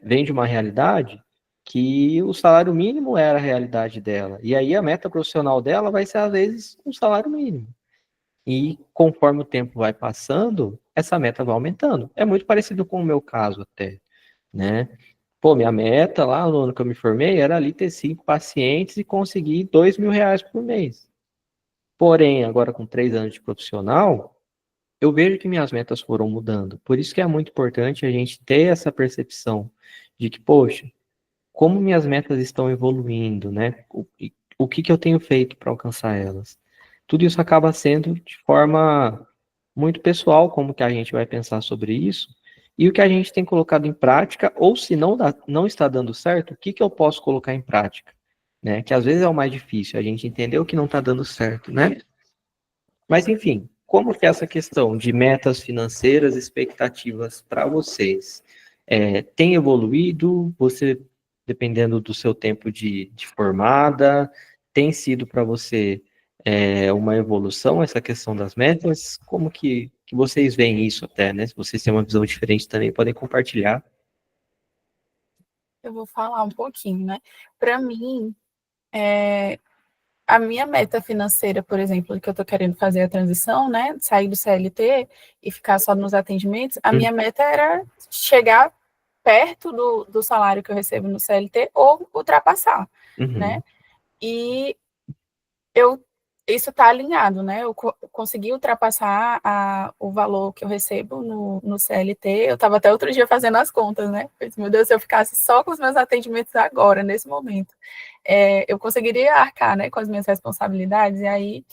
vem de uma realidade que o salário mínimo era a realidade dela. E aí a meta profissional dela vai ser, às vezes, um salário mínimo. E conforme o tempo vai passando, essa meta vai aumentando. É muito parecido com o meu caso até, né? Pô, minha meta lá no ano que eu me formei era ali ter 5 pacientes e conseguir R$ 2.000 por mês. Porém, agora com 3 anos de profissional, eu vejo que minhas metas foram mudando. Por isso que é muito importante a gente ter essa percepção de que, poxa, como minhas metas estão evoluindo, né? O que que eu tenho feito para alcançar elas? Tudo isso acaba sendo de forma muito pessoal, como que a gente vai pensar sobre isso, e o que a gente tem colocado em prática, ou se não está dando certo, o que que eu posso colocar em prática? Né? Que às vezes é o mais difícil, a gente entender o que não está dando certo, né? Mas, enfim, como que é essa questão de metas financeiras, expectativas para vocês? Tem evoluído? Você, dependendo do seu tempo de formada, tem sido para você uma evolução essa questão das metas? Como que vocês veem isso até, né? Se vocês têm uma visão diferente também, podem compartilhar. Eu vou falar um pouquinho, né? Para mim, a minha meta financeira, por exemplo, que eu estou querendo fazer a transição, né? Sair do CLT e ficar só nos atendimentos, a minha meta era chegar perto do salário que eu recebo no CLT ou ultrapassar, né? E isso está alinhado, né? Eu consegui ultrapassar o valor que eu recebo no CLT. Eu estava até outro dia fazendo as contas, né? Meu Deus, se eu ficasse só com os meus atendimentos agora, nesse momento, eu conseguiria arcar, né, com as minhas responsabilidades, e aí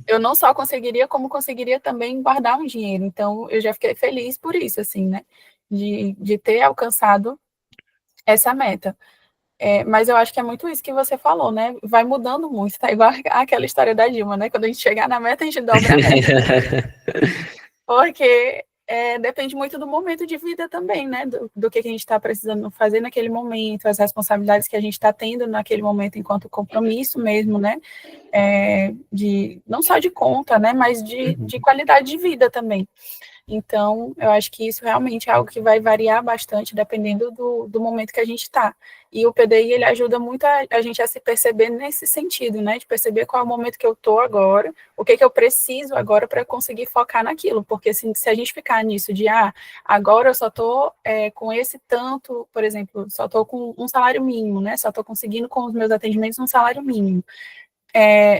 eu não só conseguiria, como conseguiria também guardar um dinheiro. Então, eu já fiquei feliz por isso, assim, né? De ter alcançado essa meta. Mas eu acho que é muito isso que você falou, né? Vai mudando muito, tá igual aquela história da Dilma, né? Quando a gente chegar na meta, a gente dobra a meta. Porque depende muito do momento de vida também, né? Do que a gente está precisando fazer naquele momento, as responsabilidades que a gente está tendo naquele momento enquanto compromisso mesmo, né? Não só de conta, né? Mas de qualidade de vida também. Então, eu acho que isso realmente é algo que vai variar bastante dependendo do momento que a gente está. E o PDI, ele ajuda muito a gente a se perceber nesse sentido, né? De perceber qual é o momento que eu estou agora, o que eu preciso agora para conseguir focar naquilo. Porque se a gente ficar nisso de, agora eu só estou com esse tanto, por exemplo, só estou com um salário mínimo, né? Só estou conseguindo com os meus atendimentos um salário mínimo.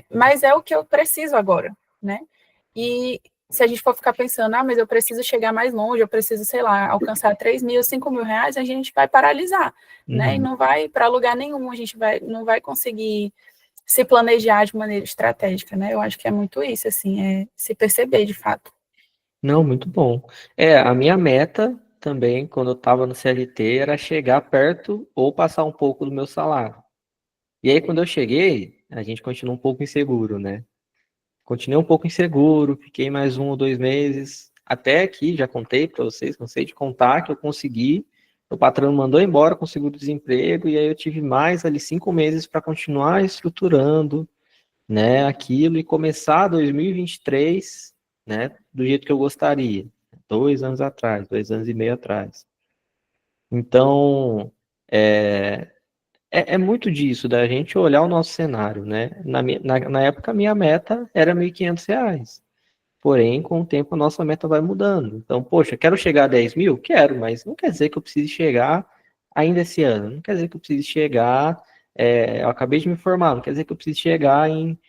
Mas é o que eu preciso agora, né? E se a gente for ficar pensando, mas eu preciso chegar mais longe, eu preciso, sei lá, alcançar 3 mil, 5 mil reais, a gente vai paralisar, né? E não vai para lugar nenhum, a gente não vai conseguir se planejar de maneira estratégica, né? Eu acho que é muito isso, assim, se perceber de fato. Não, muito bom. A minha meta também, quando eu estava no CLT, era chegar perto ou passar um pouco do meu salário. E aí, quando eu cheguei, a gente continua um pouco inseguro, né? Continuei um pouco inseguro, fiquei mais 1 ou 2 meses, até aqui, já contei para vocês, cansei de contar que eu consegui, o patrão mandou embora com seguro-desemprego, e aí eu tive mais ali 5 meses para continuar estruturando, né, aquilo, e começar 2023, né, do jeito que eu gostaria, 2 anos atrás, 2 anos e meio atrás. Então, é muito disso, da gente olhar o nosso cenário, né? Na época, a minha meta era R$ 1.500. Porém, com o tempo, a nossa meta vai mudando. Então, poxa, quero chegar a 10 mil? Quero, mas não quer dizer que eu precise chegar ainda esse ano. Não quer dizer que eu precise chegar, eu acabei de me formar, não quer dizer que eu precise chegar em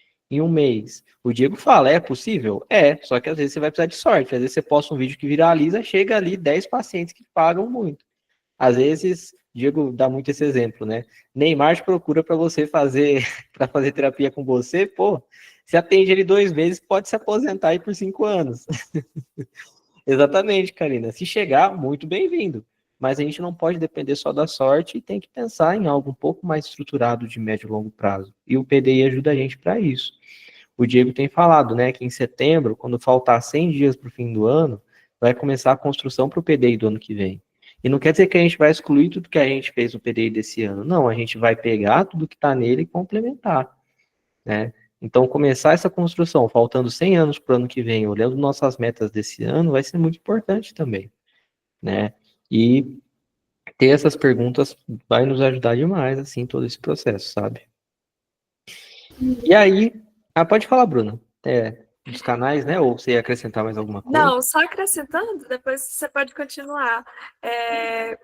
um mês. O Diego fala, é possível? É, só que às vezes você vai precisar de sorte. Às vezes você posta um vídeo que viraliza, chega ali 10 pacientes que pagam muito. Às vezes, Diego dá muito esse exemplo, né? Neymar te procura para você fazer, para fazer terapia com você, pô, se atende ele 2 meses, pode se aposentar aí por 5 anos. Exatamente, Karina. Se chegar, muito bem-vindo. Mas a gente não pode depender só da sorte e tem que pensar em algo um pouco mais estruturado de médio e longo prazo. E o PDI ajuda a gente para isso. O Diego tem falado, né, que em setembro, quando faltar 100 dias para o fim do ano, vai começar a construção para o PDI do ano que vem. E não quer dizer que a gente vai excluir tudo que a gente fez no PDI desse ano. Não, a gente vai pegar tudo que está nele e complementar, né? Então, começar essa construção, faltando 100 anos para o ano que vem, olhando nossas metas desse ano, vai ser muito importante também, né? E ter essas perguntas vai nos ajudar demais, assim, todo esse processo, sabe? E aí, pode falar, Bruna, dos canais, né? Ou você ia acrescentar mais alguma coisa? Não, só acrescentando, depois você pode continuar.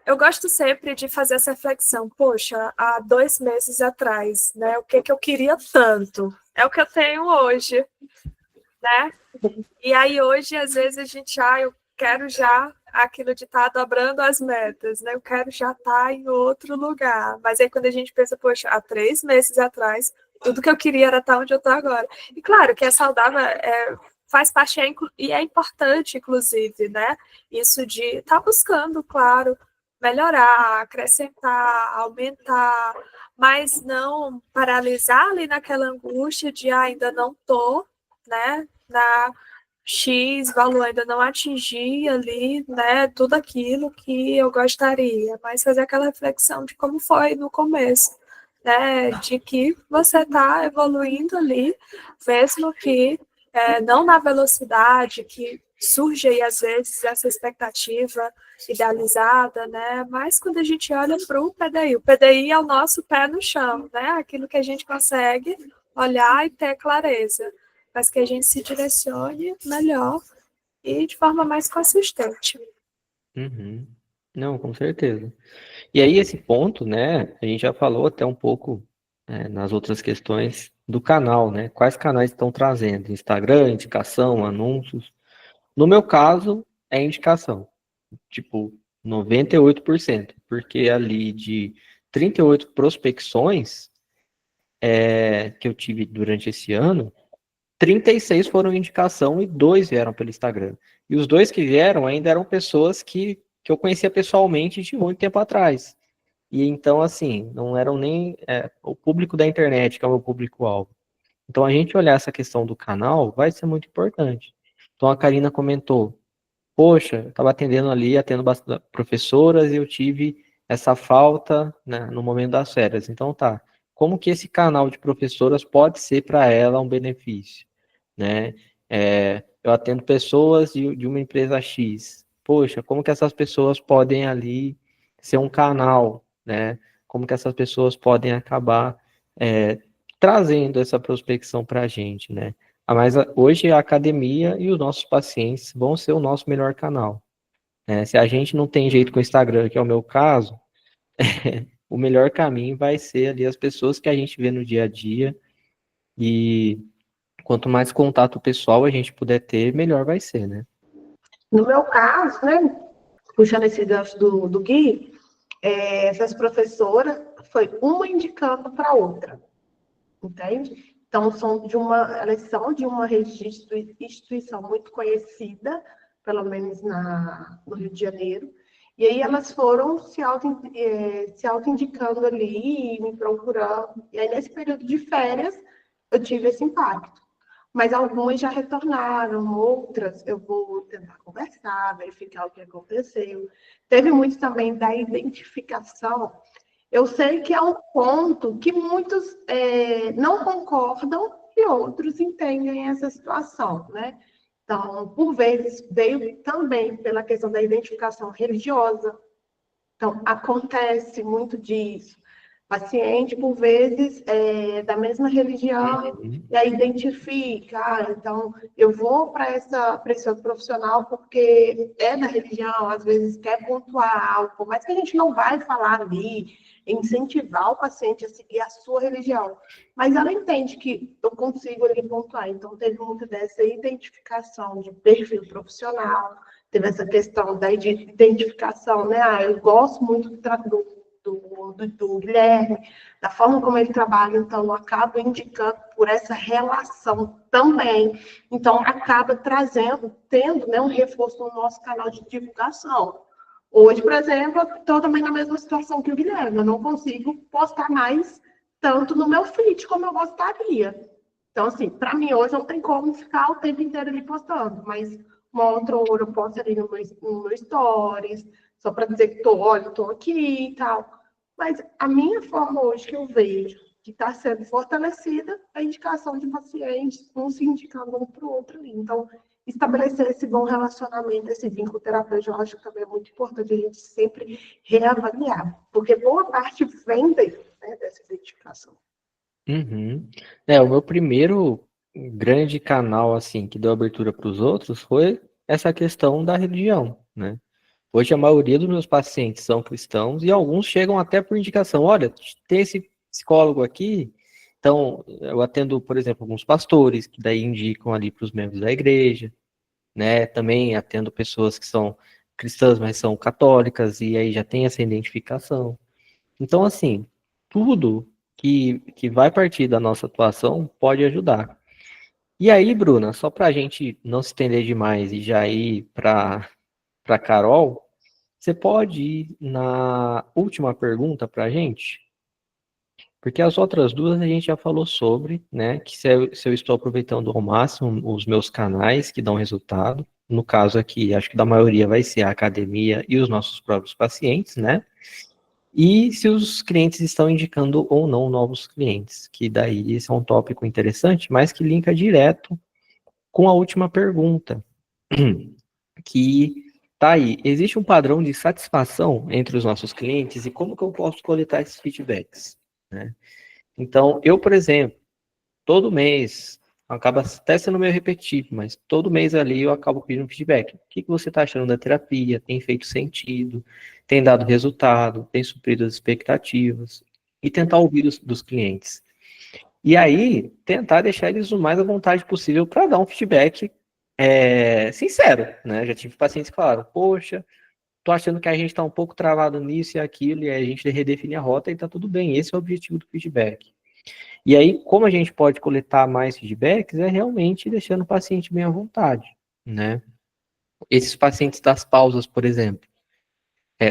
Eu gosto sempre de fazer essa reflexão. Poxa, há 2 meses atrás, né? O que eu queria tanto? É o que eu tenho hoje, né? E aí hoje, às vezes, a gente, eu quero já aquilo de estar dobrando as metas, né? Eu quero já estar em outro lugar. Mas aí quando a gente pensa, poxa, há 3 meses atrás, tudo que eu queria era estar onde eu estou agora. E claro que é saudável, faz parte e é importante, inclusive, né? Isso de estar buscando, claro, melhorar, acrescentar, aumentar, mas não paralisar ali naquela angústia de ainda não estou, né? Na X valor, ainda não atingir ali, né? Tudo aquilo que eu gostaria, mas fazer aquela reflexão de como foi no começo, né? De que você está evoluindo ali, mesmo que não na velocidade que surge aí, às vezes, essa expectativa idealizada, né? Mas quando a gente olha para o PDI é o nosso pé no chão, né? Aquilo que a gente consegue olhar e ter clareza, mas que a gente se direcione melhor e de forma mais consistente. Uhum. Não, com certeza. E aí, esse ponto, né, a gente já falou até um pouco nas outras questões do canal, né? Quais canais estão trazendo? Instagram, indicação, anúncios. No meu caso, é indicação. Tipo, 98%. Porque ali de 38 prospecções que eu tive durante esse ano, 36 foram indicação e 2 vieram pelo Instagram. E os 2 que vieram ainda eram pessoas que eu conhecia pessoalmente de muito tempo atrás. E então, assim, não eram nem o público da internet, que é o meu público-alvo. Então, a gente olhar essa questão do canal vai ser muito importante. Então, a Karina comentou, poxa, eu estava atendendo ali, atendo bastante professoras e eu tive essa falta, né, no momento das férias. Então, tá, como que esse canal de professoras pode ser para ela um benefício, né? Eu atendo pessoas de uma empresa X. Poxa, como que essas pessoas podem ali ser um canal, né? Como que essas pessoas podem acabar trazendo essa prospecção para a gente, né? Mas hoje a academia e os nossos pacientes vão ser o nosso melhor canal, né? Se a gente não tem jeito com o Instagram, que é o meu caso, o melhor caminho vai ser ali as pessoas que a gente vê no dia a dia e quanto mais contato pessoal a gente puder ter, melhor vai ser, né? No meu caso, né, puxando esse gancho do Gui, essas professoras foi uma indicando para outra, entende? Então, elas são de uma instituição muito conhecida, pelo menos no Rio de Janeiro, e aí elas foram se auto-indicando ali, me procurando, e aí nesse período de férias eu tive esse impacto. Mas algumas já retornaram, outras eu vou tentar conversar, verificar o que aconteceu. Teve muito também da identificação. Eu sei que é um ponto que muitos não concordam e outros entendem essa situação, né? Então, por vezes, veio também pela questão da identificação religiosa. Então, acontece muito disso. Paciente, por vezes, da mesma religião, Uhum. e aí identifica, então, eu vou para esse profissional porque é da religião, às vezes quer pontuar algo, mas que a gente não vai falar ali, incentivar o paciente a seguir a sua religião, mas ela entende que eu consigo ali pontuar, então teve muito dessa identificação de perfil profissional, teve essa questão da identificação, né? Eu gosto muito do Guilherme, da forma como ele trabalha, então eu acabo indicando por essa relação também. Então, acaba tendo, né, um reforço no nosso canal de divulgação. Hoje, por exemplo, eu estou também na mesma situação que o Guilherme, eu não consigo postar mais tanto no meu feed como eu gostaria. Então, assim, para mim hoje não tem como ficar o tempo inteiro ali postando, mas uma outra hora eu posto ali no meu stories, só para dizer que olha, estou aqui e tal. Mas a minha forma hoje que eu vejo que está sendo fortalecida é a indicação de pacientes, um se indicando um para o outro ali. Então, estabelecer esse bom relacionamento, esse vínculo terapêutico, eu acho que também é muito importante a gente sempre reavaliar, porque boa parte vem daí, né, dessa identificação. Uhum. O meu primeiro grande canal, assim, que deu abertura para os outros foi essa questão da religião, né? Hoje a maioria dos meus pacientes são cristãos e alguns chegam até por indicação. Olha, tem esse psicólogo aqui, então eu atendo, por exemplo, alguns pastores que daí indicam ali para os membros da igreja, né? Também atendo pessoas que são cristãs, mas são católicas e aí já tem essa identificação. Então, assim, tudo que vai partir da nossa atuação pode ajudar. E aí, Bruna, só para a gente não se estender demais e já ir para Carol, você pode ir na última pergunta para a gente? Porque as outras duas a gente já falou sobre, né? Que se eu estou aproveitando ao máximo os meus canais que dão resultado. No caso aqui, acho que da maioria vai ser a academia e os nossos próprios pacientes, né? E se os clientes estão indicando ou não novos clientes, que daí esse é um tópico interessante, mas que linka direto com a última pergunta, que tá aí. Existe um padrão de satisfação entre os nossos clientes e como que eu posso coletar esses feedbacks, né? Então, eu, por exemplo, todo mês, acaba até sendo meio repetitivo, mas todo mês ali eu acabo pedindo feedback. O que você está achando da terapia? Tem feito sentido? Tem dado resultado? Tem suprido as expectativas? E tentar ouvir dos clientes. E aí, tentar deixar eles o mais à vontade possível para dar um feedback sincero, né? Já tive pacientes que falaram, poxa, tô achando que a gente está um pouco travado nisso e aquilo, e aí a gente redefinir a rota e tá tudo bem. Esse é o objetivo do feedback. E aí, como a gente pode coletar mais feedbacks, é realmente deixando o paciente bem à vontade, né? Esses pacientes das pausas, por exemplo,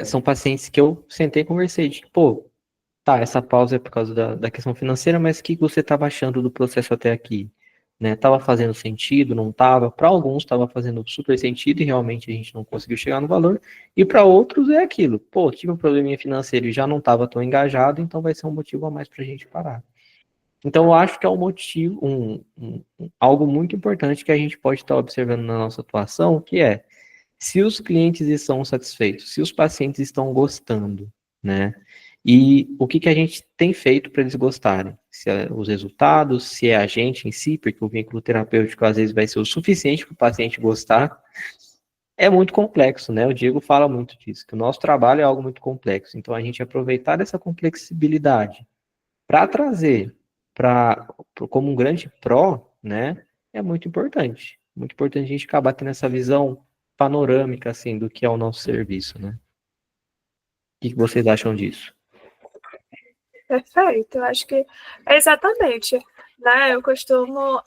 são pacientes que eu sentei e conversei, de, pô, tá, essa pausa é por causa da questão financeira, mas o que você estava achando do processo até aqui? Né? Tava fazendo sentido, não tava? Para alguns estava fazendo super sentido e realmente a gente não conseguiu chegar no valor, e para outros é aquilo, pô, tive um probleminha financeiro e já não estava tão engajado, então vai ser um motivo a mais para a gente parar. Então, eu acho que é um motivo, algo muito importante que a gente pode estar observando na nossa atuação, que é se os clientes estão satisfeitos, se os pacientes estão gostando, né? E o que a gente tem feito para eles gostarem? Se é os resultados, se é a gente em si, porque o vínculo terapêutico às vezes vai ser o suficiente para o paciente gostar. É muito complexo, né? O Diego fala muito disso, que o nosso trabalho é algo muito complexo. Então, a gente aproveitar essa complexibilidade para trazer como um grande pró, né, é muito importante. Muito importante a gente acabar tendo essa visão panorâmica, assim, do que é o nosso serviço, né? O que vocês acham disso? Perfeito, eu acho que é exatamente, né? Eu costumo,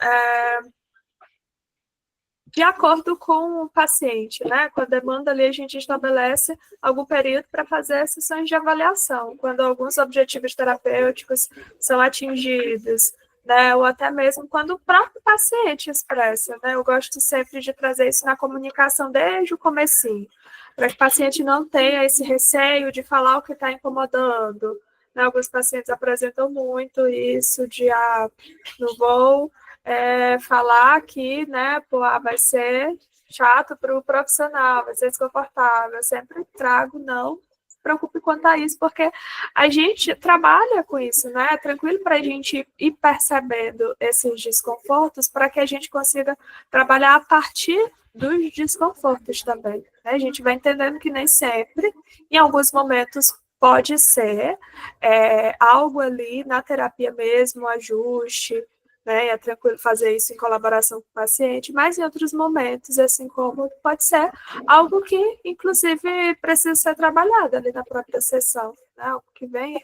de acordo com o paciente, né? Com a demanda ali, a gente estabelece algum período para fazer sessões de avaliação, quando alguns objetivos terapêuticos são atingidos, né? Ou até mesmo quando o próprio paciente expressa, né? Eu gosto sempre de trazer isso na comunicação desde o comecinho, para que o paciente não tenha esse receio de falar o que está incomodando. Né? Alguns pacientes apresentam muito isso de, não vou falar que, né, pô, vai ser chato para o profissional, vai ser desconfortável. Eu sempre trago, não, preocupe quanto a isso, porque a gente trabalha com isso, né? É tranquilo para a gente ir percebendo esses desconfortos para que a gente consiga trabalhar a partir dos desconfortos também, né? A gente vai entendendo que nem sempre, em alguns momentos, pode ser algo ali na terapia mesmo, ajuste, né? É tranquilo fazer isso em colaboração com o paciente, mas em outros momentos, assim como pode ser algo que, inclusive, precisa ser trabalhado ali na própria sessão, né? Algo que vem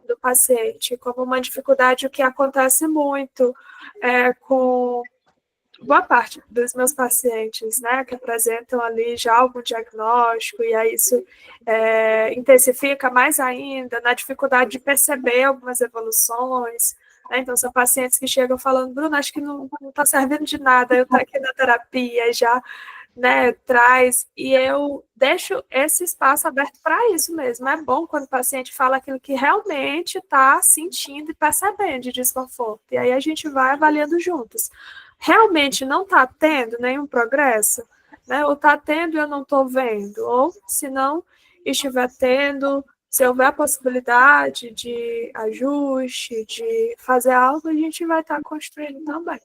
do paciente, como uma dificuldade, o que acontece muito com boa parte dos meus pacientes, né, que apresentam ali já algum diagnóstico, e aí isso intensifica mais ainda na dificuldade de perceber algumas evoluções, né? Então, são pacientes que chegam falando, Bruno, acho que não está servindo de nada, eu estou aqui na terapia, já, né, traz, e eu deixo esse espaço aberto para isso mesmo. É bom quando o paciente fala aquilo que realmente está sentindo e percebendo de desconforto, e aí a gente vai avaliando juntos. Realmente não está tendo nenhum progresso, né? Ou está tendo e eu não estou vendo, ou se não estiver tendo, se houver a possibilidade de ajuste, de fazer algo, a gente vai estar construindo também.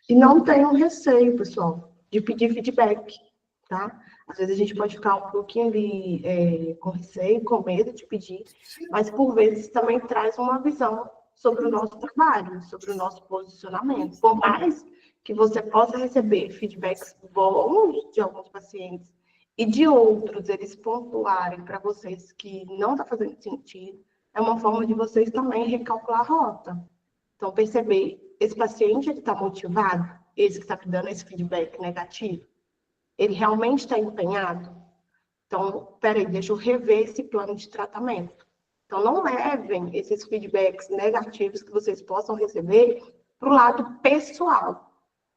E não tenham receio, pessoal, de pedir feedback, tá? Às vezes a gente pode ficar um pouquinho ali com receio, com medo de pedir, mas por vezes também traz uma visão sobre o nosso trabalho, sobre o nosso posicionamento. Por mais que você possa receber feedbacks bons de alguns pacientes e de outros eles pontuarem para vocês que não está fazendo sentido, é uma forma de vocês também recalcular a rota. Então, perceber, esse paciente está motivado, esse que está dando esse feedback negativo, ele realmente está empenhado? Então, peraí, deixa eu rever esse plano de tratamento. Então, não levem esses feedbacks negativos que vocês possam receber para o lado pessoal,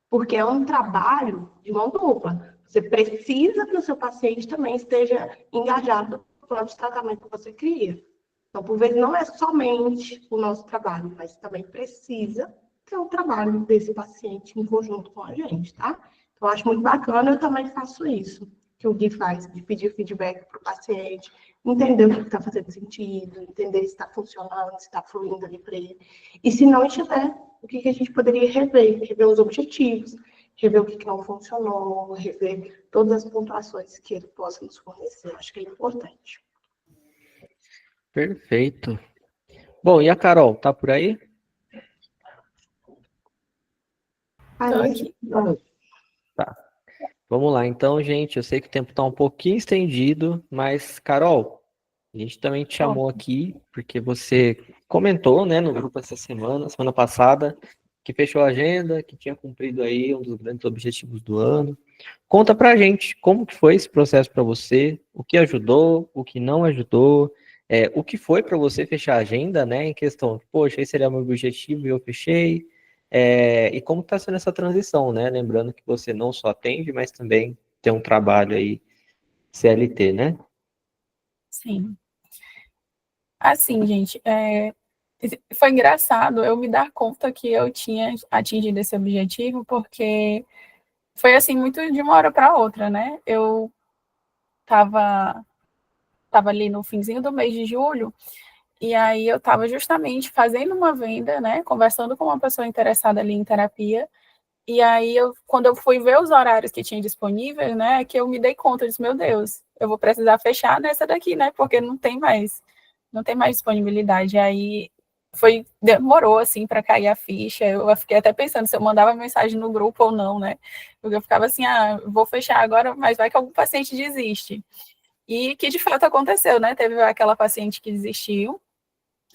porque é um trabalho de mão dupla. Você precisa que o seu paciente também esteja engajado no plano de tratamento que você cria. Então, por vezes, não é somente o nosso trabalho, mas também precisa ter o trabalho desse paciente em conjunto com a gente, tá? Então, eu acho muito bacana, eu também faço isso, que o Gui faz, de pedir feedback para o paciente, entender o que está fazendo sentido, entender se está funcionando, se está fluindo ali para ele. E se não estiver, o que a gente poderia rever os objetivos, rever o que não funcionou, rever todas as pontuações que ele possa nos fornecer. Acho que é importante. Perfeito. Bom, e a Carol, tá por aí? Tá. Vamos lá, então, gente, eu sei que o tempo está um pouquinho estendido, mas, Carol, a gente também te chamou aqui porque você comentou, né, no grupo essa semana passada, que fechou a agenda, que tinha cumprido aí um dos grandes objetivos do ano. Conta pra gente como que foi esse processo para você, o que ajudou, o que não ajudou, o que foi para você fechar a agenda, né, em questão, poxa, esse era o meu objetivo e eu fechei, e como está sendo essa transição, né, lembrando que você não só atende, mas também tem um trabalho aí CLT, né? Sim. Assim, gente, foi engraçado eu me dar conta que eu tinha atingido esse objetivo, porque foi assim, muito de uma hora para outra, né? Eu estava ali no finzinho do mês de julho, e aí eu estava justamente fazendo uma venda, né? Conversando com uma pessoa interessada ali em terapia, e aí quando eu fui ver os horários que tinha disponíveis, né? Que eu me dei conta, eu disse, meu Deus, eu vou precisar fechar nessa daqui, né? Porque não tem mais disponibilidade. Aí demorou assim para cair a ficha. Eu fiquei até pensando se eu mandava mensagem no grupo ou não, né? Porque eu ficava assim, vou fechar agora, mas vai que algum paciente desiste. E que de fato aconteceu, né? Teve aquela paciente que desistiu,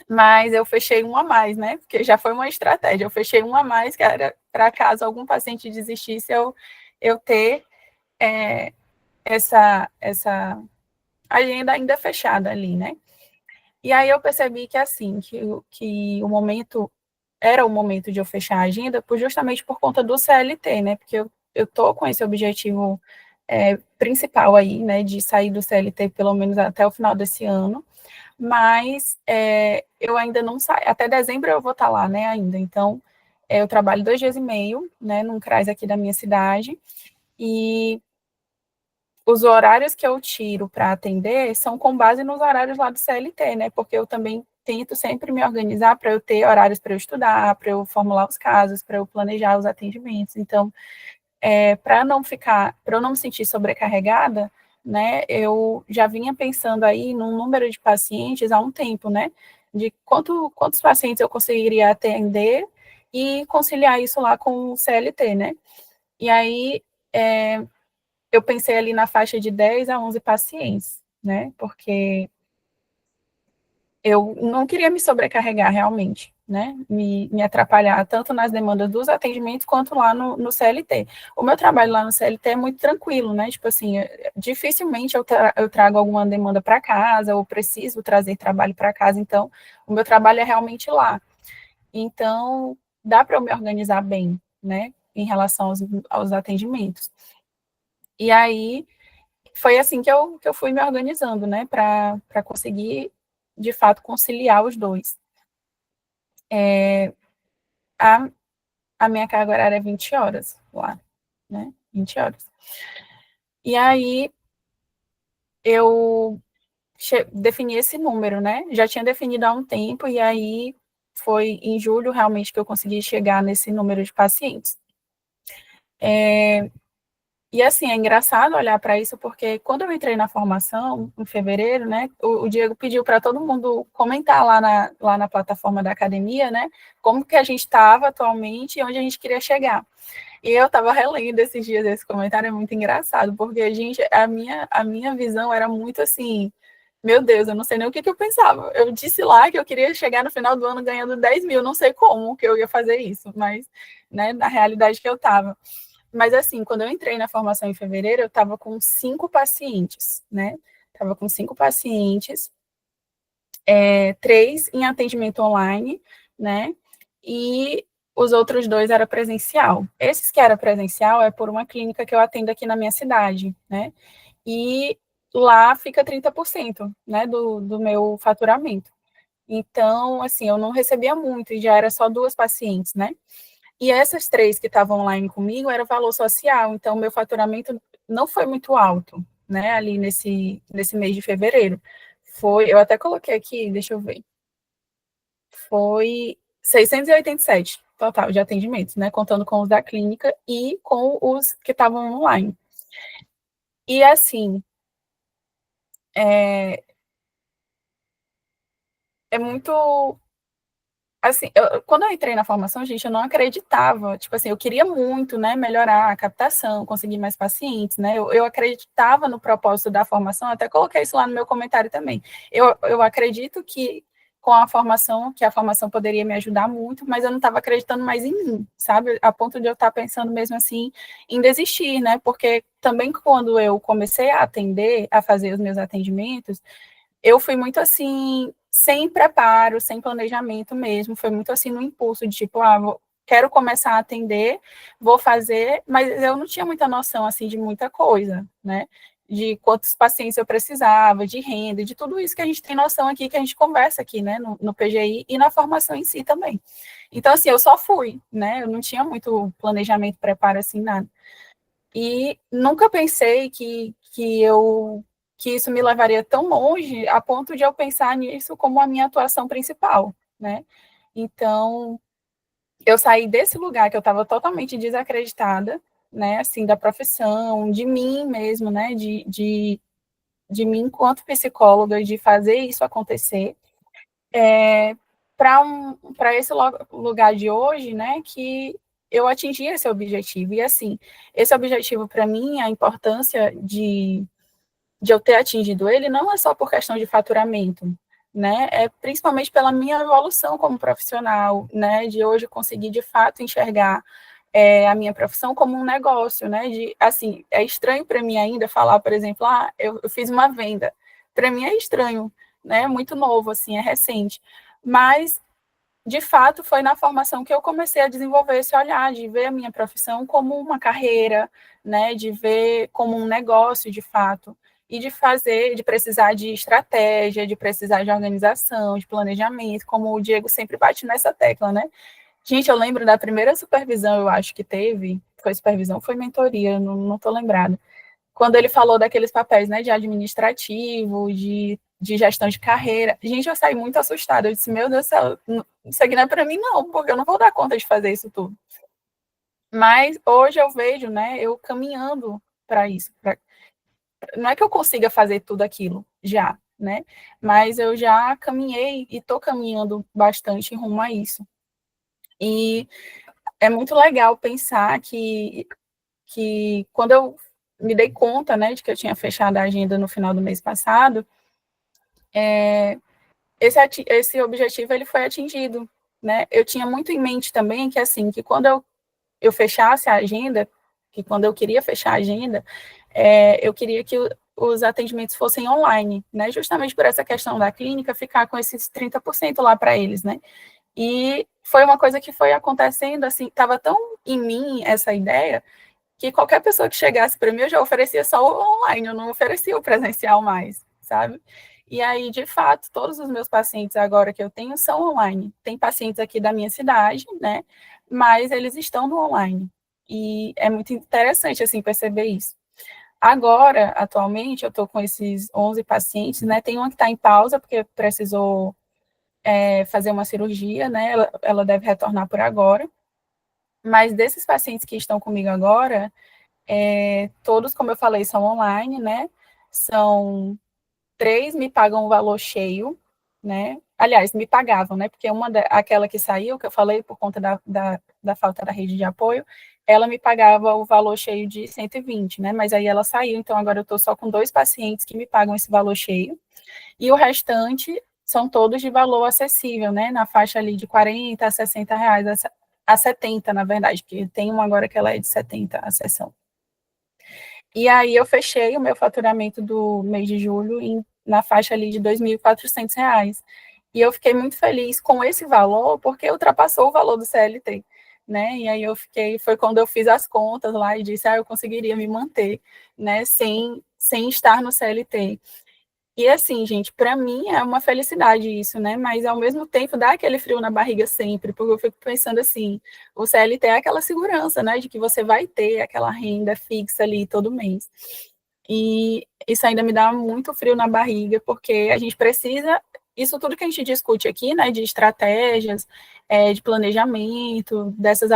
mas eu fechei um a mais, né? Porque já foi uma estratégia. Eu fechei um a mais, que era para caso algum paciente desistisse, eu ter essa agenda ainda fechada ali, né? E aí eu percebi que assim, que o momento era o momento de eu fechar a agenda, justamente por conta do CLT, né? Porque eu tô com esse objetivo principal aí, né? De sair do CLT pelo menos até o final desse ano, mas eu ainda não saio. Até dezembro eu vou estar lá, né? Ainda. Então, eu trabalho 2 dias e meio, né? Num CRAS aqui da minha cidade, e os horários que eu tiro para atender são com base nos horários lá do CLT, né? Porque eu também tento sempre me organizar para eu ter horários para eu estudar, para eu formular os casos, para eu planejar os atendimentos. Então, para eu não me sentir sobrecarregada, né? Eu já vinha pensando aí num número de pacientes há um tempo, né? De quantos pacientes eu conseguiria atender e conciliar isso lá com o CLT, né? E aí, eu pensei ali na faixa de 10 a 11 pacientes, né? Porque eu não queria me sobrecarregar realmente, né? Me atrapalhar tanto nas demandas dos atendimentos quanto lá no CLT. O meu trabalho lá no CLT é muito tranquilo, né? Tipo assim, dificilmente eu trago alguma demanda para casa, ou preciso trazer trabalho para casa, então o meu trabalho é realmente lá. Então, dá para eu me organizar bem, né? Em relação aos atendimentos. E aí, foi assim que eu fui me organizando, né, para conseguir, de fato, conciliar os dois. A, a minha carga horária é 20 horas lá, né, 20 horas. E aí, eu defini esse número, né, já tinha definido há um tempo, e aí foi em julho, realmente, que eu consegui chegar nesse número de pacientes. E assim, é engraçado olhar para isso, porque quando eu entrei na formação, em fevereiro, né, o Diego pediu para todo mundo comentar lá na plataforma da academia, né, como que a gente estava atualmente e onde a gente queria chegar. E eu estava relendo esses dias esse comentário, é muito engraçado, porque, gente, a minha visão era muito assim, meu Deus, eu não sei nem o que eu pensava. Eu disse lá que eu queria chegar no final do ano ganhando 10 mil, não sei como que eu ia fazer isso, mas, né, na realidade que eu estava. Mas, assim, quando eu entrei na formação em fevereiro, eu estava com 5 pacientes, né? Estava com 5 pacientes, 3 em atendimento online, né? E os outros 2 era presencial. Esses que era presencial é por uma clínica que eu atendo aqui na minha cidade, né? E lá fica 30%, né, do meu faturamento. Então, assim, eu não recebia muito, e já era só 2 pacientes, né? E essas 3 que estavam online comigo era valor social, então meu faturamento não foi muito alto, né, ali nesse mês de fevereiro. Eu até coloquei aqui, deixa eu ver, foi 687 total de atendimentos, né, contando com os da clínica e com os que estavam online. E assim, é muito assim, quando eu entrei na formação, gente, eu não acreditava, tipo assim, eu queria muito, né, melhorar a captação, conseguir mais pacientes, né, eu acreditava no propósito da formação, até coloquei isso lá no meu comentário também. Eu acredito que com a formação poderia me ajudar muito, mas eu não estava acreditando mais em mim, sabe, a ponto de eu estar pensando mesmo assim em desistir, né, porque também quando eu comecei a atender, a fazer os meus atendimentos, eu fui muito assim, sem preparo, sem planejamento mesmo, foi muito assim no impulso de tipo, quero começar a atender, vou fazer, mas eu não tinha muita noção assim de muita coisa, né? De quantos pacientes eu precisava, de renda, de tudo isso que a gente tem noção aqui, que a gente conversa aqui, né, no PGI e na formação em si também. Então, assim, eu só fui, né? Eu não tinha muito planejamento, preparo assim, nada. E nunca pensei que isso me levaria tão longe a ponto de eu pensar nisso como a minha atuação principal, né? Então, eu saí desse lugar que eu estava totalmente desacreditada, né, assim, da profissão, de mim mesmo, né, de mim enquanto psicóloga, de fazer isso acontecer, para esse lugar de hoje, né, que eu atingi esse objetivo. E, assim, esse objetivo, para mim, a importância de eu ter atingido ele não é só por questão de faturamento, né, é principalmente pela minha evolução como profissional, né, de hoje conseguir, de fato, enxergar a minha profissão como um negócio, né, de, assim, é estranho para mim ainda falar, por exemplo, eu fiz uma venda. Para mim é estranho, né, é muito novo, assim, é recente, mas de fato, foi na formação que eu comecei a desenvolver esse olhar, de ver a minha profissão como uma carreira, né, de ver como um negócio, de fato, e de precisar de estratégia, de precisar de organização, de planejamento, como o Diego sempre bate nessa tecla, né? Gente, eu lembro da primeira supervisão, eu acho que teve, foi supervisão, foi mentoria, não estou lembrada, quando ele falou daqueles papéis, né, de administrativo, de gestão de carreira, gente, eu saí muito assustada. Eu disse, meu Deus do céu, isso aqui não é para mim, não, porque eu não vou dar conta de fazer isso tudo. Mas hoje eu vejo, né, eu caminhando para isso. Não é que eu consiga fazer tudo aquilo já, né? Mas eu já caminhei e estou caminhando bastante em rumo a isso. E é muito legal pensar que quando eu me dei conta, né, de que eu tinha fechado a agenda no final do mês passado, esse objetivo ele foi atingido, né? Eu tinha muito em mente também que assim, que quando eu fechasse a agenda, que quando eu queria fechar a agenda, eu queria que os atendimentos fossem online, né? Justamente por essa questão da clínica ficar com esses 30% lá para eles, né? E foi uma coisa que foi acontecendo, assim, estava tão em mim essa ideia, que qualquer pessoa que chegasse para mim, eu já oferecia só o online, eu não oferecia o presencial mais, sabe? E aí, de fato, todos os meus pacientes agora que eu tenho são online. Tem pacientes aqui da minha cidade, né? Mas eles estão no online. E é muito interessante, assim, perceber isso. Agora, atualmente, eu estou com esses 11 pacientes, né? Tem uma que está em pausa, porque precisou fazer uma cirurgia, né? Ela deve retornar por agora. Mas desses pacientes que estão comigo agora, todos, como eu falei, são online, né? São 3 me pagam o valor cheio, né? Aliás, me pagavam, né? Porque aquela que saiu, que eu falei, por conta da falta da rede de apoio, ela me pagava o valor cheio de 120, né? Mas aí ela saiu, então agora eu estou só com 2 pacientes que me pagam esse valor cheio. E o restante são todos de valor acessível, né? Na faixa ali de 40 a 60 reais, a 70, na verdade, porque tem uma agora que ela é de 70 a sessão. E aí eu fechei o meu faturamento do mês de julho na faixa ali de R$ 2.400. E eu fiquei muito feliz com esse valor, porque ultrapassou o valor do CLT, né? E aí foi quando eu fiz as contas lá e disse, eu conseguiria me manter, né, sem estar no CLT. E assim, gente, para mim é uma felicidade isso, né? Mas ao mesmo tempo dá aquele frio na barriga sempre, porque eu fico pensando assim, o CLT é aquela segurança, né, de que você vai ter aquela renda fixa ali todo mês. E isso ainda me dá muito frio na barriga, porque a gente precisa, isso tudo que a gente discute aqui, né, de estratégias, de planejamento, dessas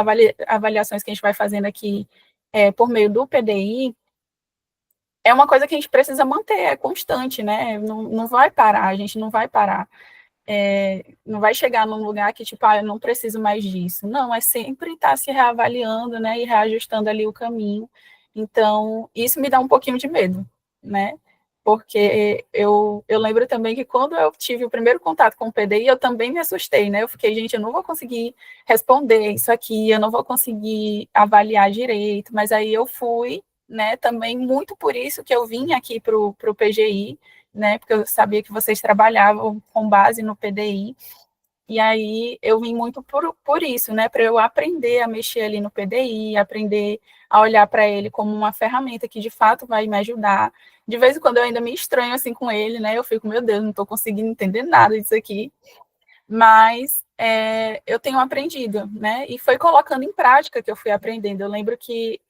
avaliações que a gente vai fazendo aqui por meio do PDI, é uma coisa que a gente precisa manter, é constante, né? Não vai parar, a gente não vai parar. Não vai chegar num lugar que, tipo, eu não preciso mais disso. Não, é sempre estar se reavaliando, né? E reajustando ali o caminho. Então, isso me dá um pouquinho de medo, né? Porque eu lembro também que quando eu tive o primeiro contato com o PDI, eu também me assustei, né? Eu fiquei, gente, eu não vou conseguir responder isso aqui, eu não vou conseguir avaliar direito, mas aí eu fui, né? Também muito por isso que eu vim aqui para o PGI, né? Porque eu sabia que vocês trabalhavam com base no PDI. E aí eu vim muito por isso, né? Para eu aprender a mexer ali no PDI, aprender a olhar para ele como uma ferramenta que de fato vai me ajudar. De vez em quando eu ainda me estranho assim com ele, né? Eu fico, meu Deus, não estou conseguindo entender nada disso aqui. Mas eu tenho aprendido, né? E foi colocando em prática que eu fui aprendendo. Eu lembro que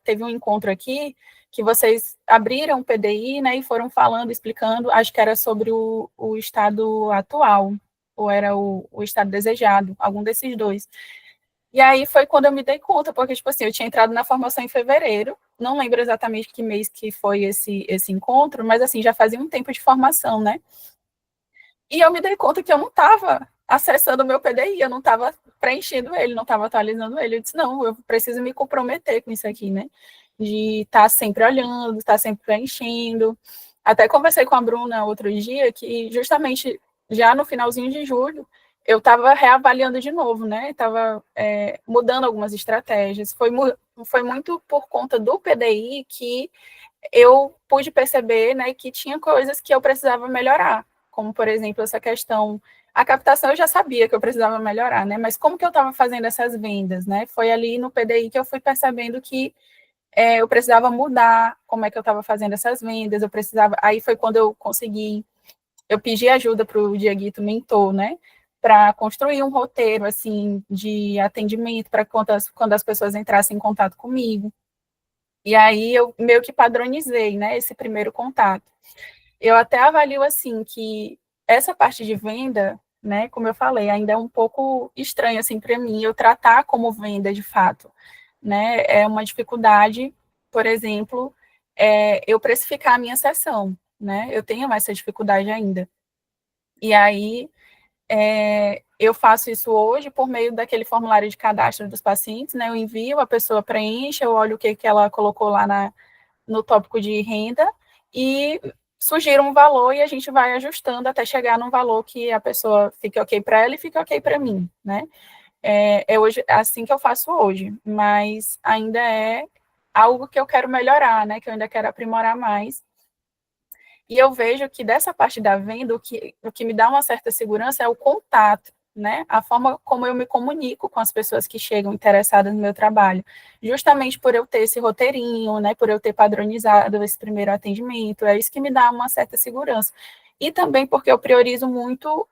teve um encontro aqui que vocês abriram o PDI, né? E foram falando, explicando, acho que era sobre o estado atual, ou era o estado desejado, algum desses dois. E aí foi quando eu me dei conta, porque, tipo assim, eu tinha entrado na formação em fevereiro, não lembro exatamente que mês que foi esse encontro, mas, assim, já fazia um tempo de formação, né? E eu me dei conta que eu não estava acessando o meu PDI, eu não estava preenchendo ele, não estava atualizando ele. Eu disse, não, eu preciso me comprometer com isso aqui, né? De estar sempre olhando, estar sempre preenchendo. Até conversei com a Bruna outro dia, que justamente já no finalzinho de julho, eu estava reavaliando de novo, né? Estava mudando algumas estratégias. Foi muito por conta do PDI que eu pude perceber, né, que tinha coisas que eu precisava melhorar, como, por exemplo, essa questão, a captação eu já sabia que eu precisava melhorar, né, mas como que eu estava fazendo essas vendas, né, foi ali no PDI que eu fui percebendo que eu precisava mudar como é que eu estava fazendo essas vendas, aí foi quando eu pedi ajuda para o Dieguito Mentor, né, para construir um roteiro, assim, de atendimento, para quando as pessoas entrassem em contato comigo. E aí eu meio que padronizei, né, esse primeiro contato. Eu até avalio assim que essa parte de venda, né, como eu falei, ainda é um pouco estranho assim para mim eu tratar como venda de fato, né? É uma dificuldade, por exemplo, eu precificar a minha sessão, né? Eu tenho essa dificuldade ainda. E aí eu faço isso hoje por meio daquele formulário de cadastro dos pacientes, né? Eu envio, a pessoa preenche, eu olho o que ela colocou lá no tópico de renda e sugiro um valor e a gente vai ajustando até chegar num valor que a pessoa fique ok para ela e fique ok para mim, né? Hoje, assim que eu faço hoje, mas ainda é algo que eu quero melhorar, né? Que eu ainda quero aprimorar mais. E eu vejo que dessa parte da venda, o que me dá uma certa segurança é o contato, né? A forma como eu me comunico com as pessoas que chegam interessadas no meu trabalho. Justamente por eu ter esse roteirinho, né? Por eu ter padronizado esse primeiro atendimento, é isso que me dá uma certa segurança. E também porque eu priorizo muito,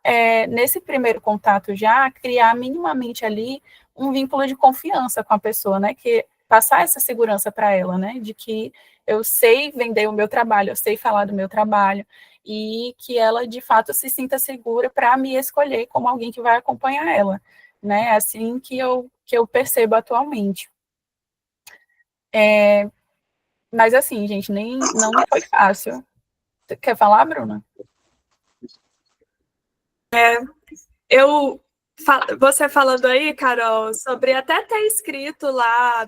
nesse primeiro contato já, criar minimamente ali um vínculo de confiança com a pessoa, né? Que passar essa segurança para ela, né? De que eu sei vender o meu trabalho, eu sei falar do meu trabalho, e que ela, de fato, se sinta segura para me escolher como alguém que vai acompanhar ela, né? É assim que eu percebo atualmente. Mas, assim, gente, não foi fácil. Quer falar, Bruna? Você falando aí, Carol, sobre até ter escrito lá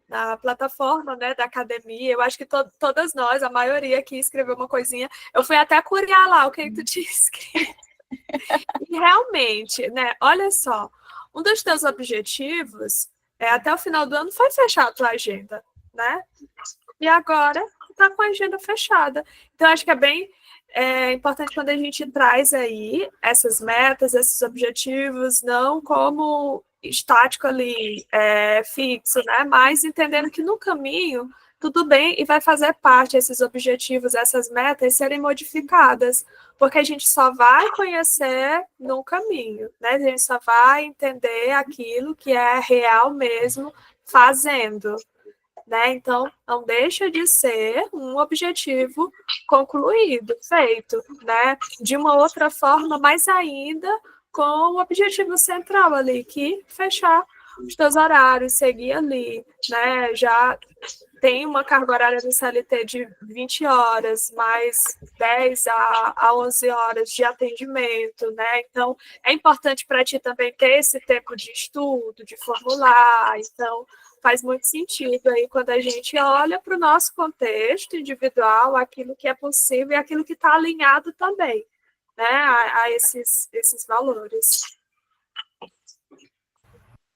na plataforma, né, da academia, eu acho que todas nós, a maioria aqui escreveu uma coisinha, eu fui até curiar lá o que tu tinha escrito. E realmente, né, olha só, um dos teus objetivos até o final do ano foi fechar a tua agenda, né? E agora tá com a agenda fechada. Então, acho que é bem importante quando a gente traz aí essas metas, esses objetivos, não como estático ali, fixo, né? Mas entendendo que no caminho tudo bem e vai fazer parte esses objetivos, essas metas serem modificadas, porque a gente só vai conhecer no caminho, né? A gente só vai entender aquilo que é real mesmo fazendo. Né? Então, não deixa de ser um objetivo concluído, feito, né? De uma outra forma, mas ainda com o objetivo central ali, que fechar os teus horários, seguir ali, né? Já tem uma carga horária do CLT de 20 horas, mais 10 a 11 horas de atendimento, né? Então, é importante para ti também ter esse tempo de estudo, de formular, então faz muito sentido aí quando a gente olha para o nosso contexto individual, aquilo que é possível e aquilo que está alinhado também, né, a esses valores.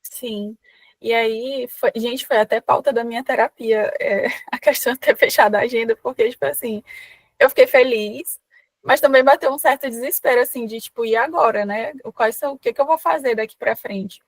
Sim. E aí, gente, foi até pauta da minha terapia, a questão de ter fechado a agenda, porque, tipo assim, eu fiquei feliz, mas também bateu um certo desespero, assim, de, tipo, e agora, né? O que eu vou fazer daqui para frente?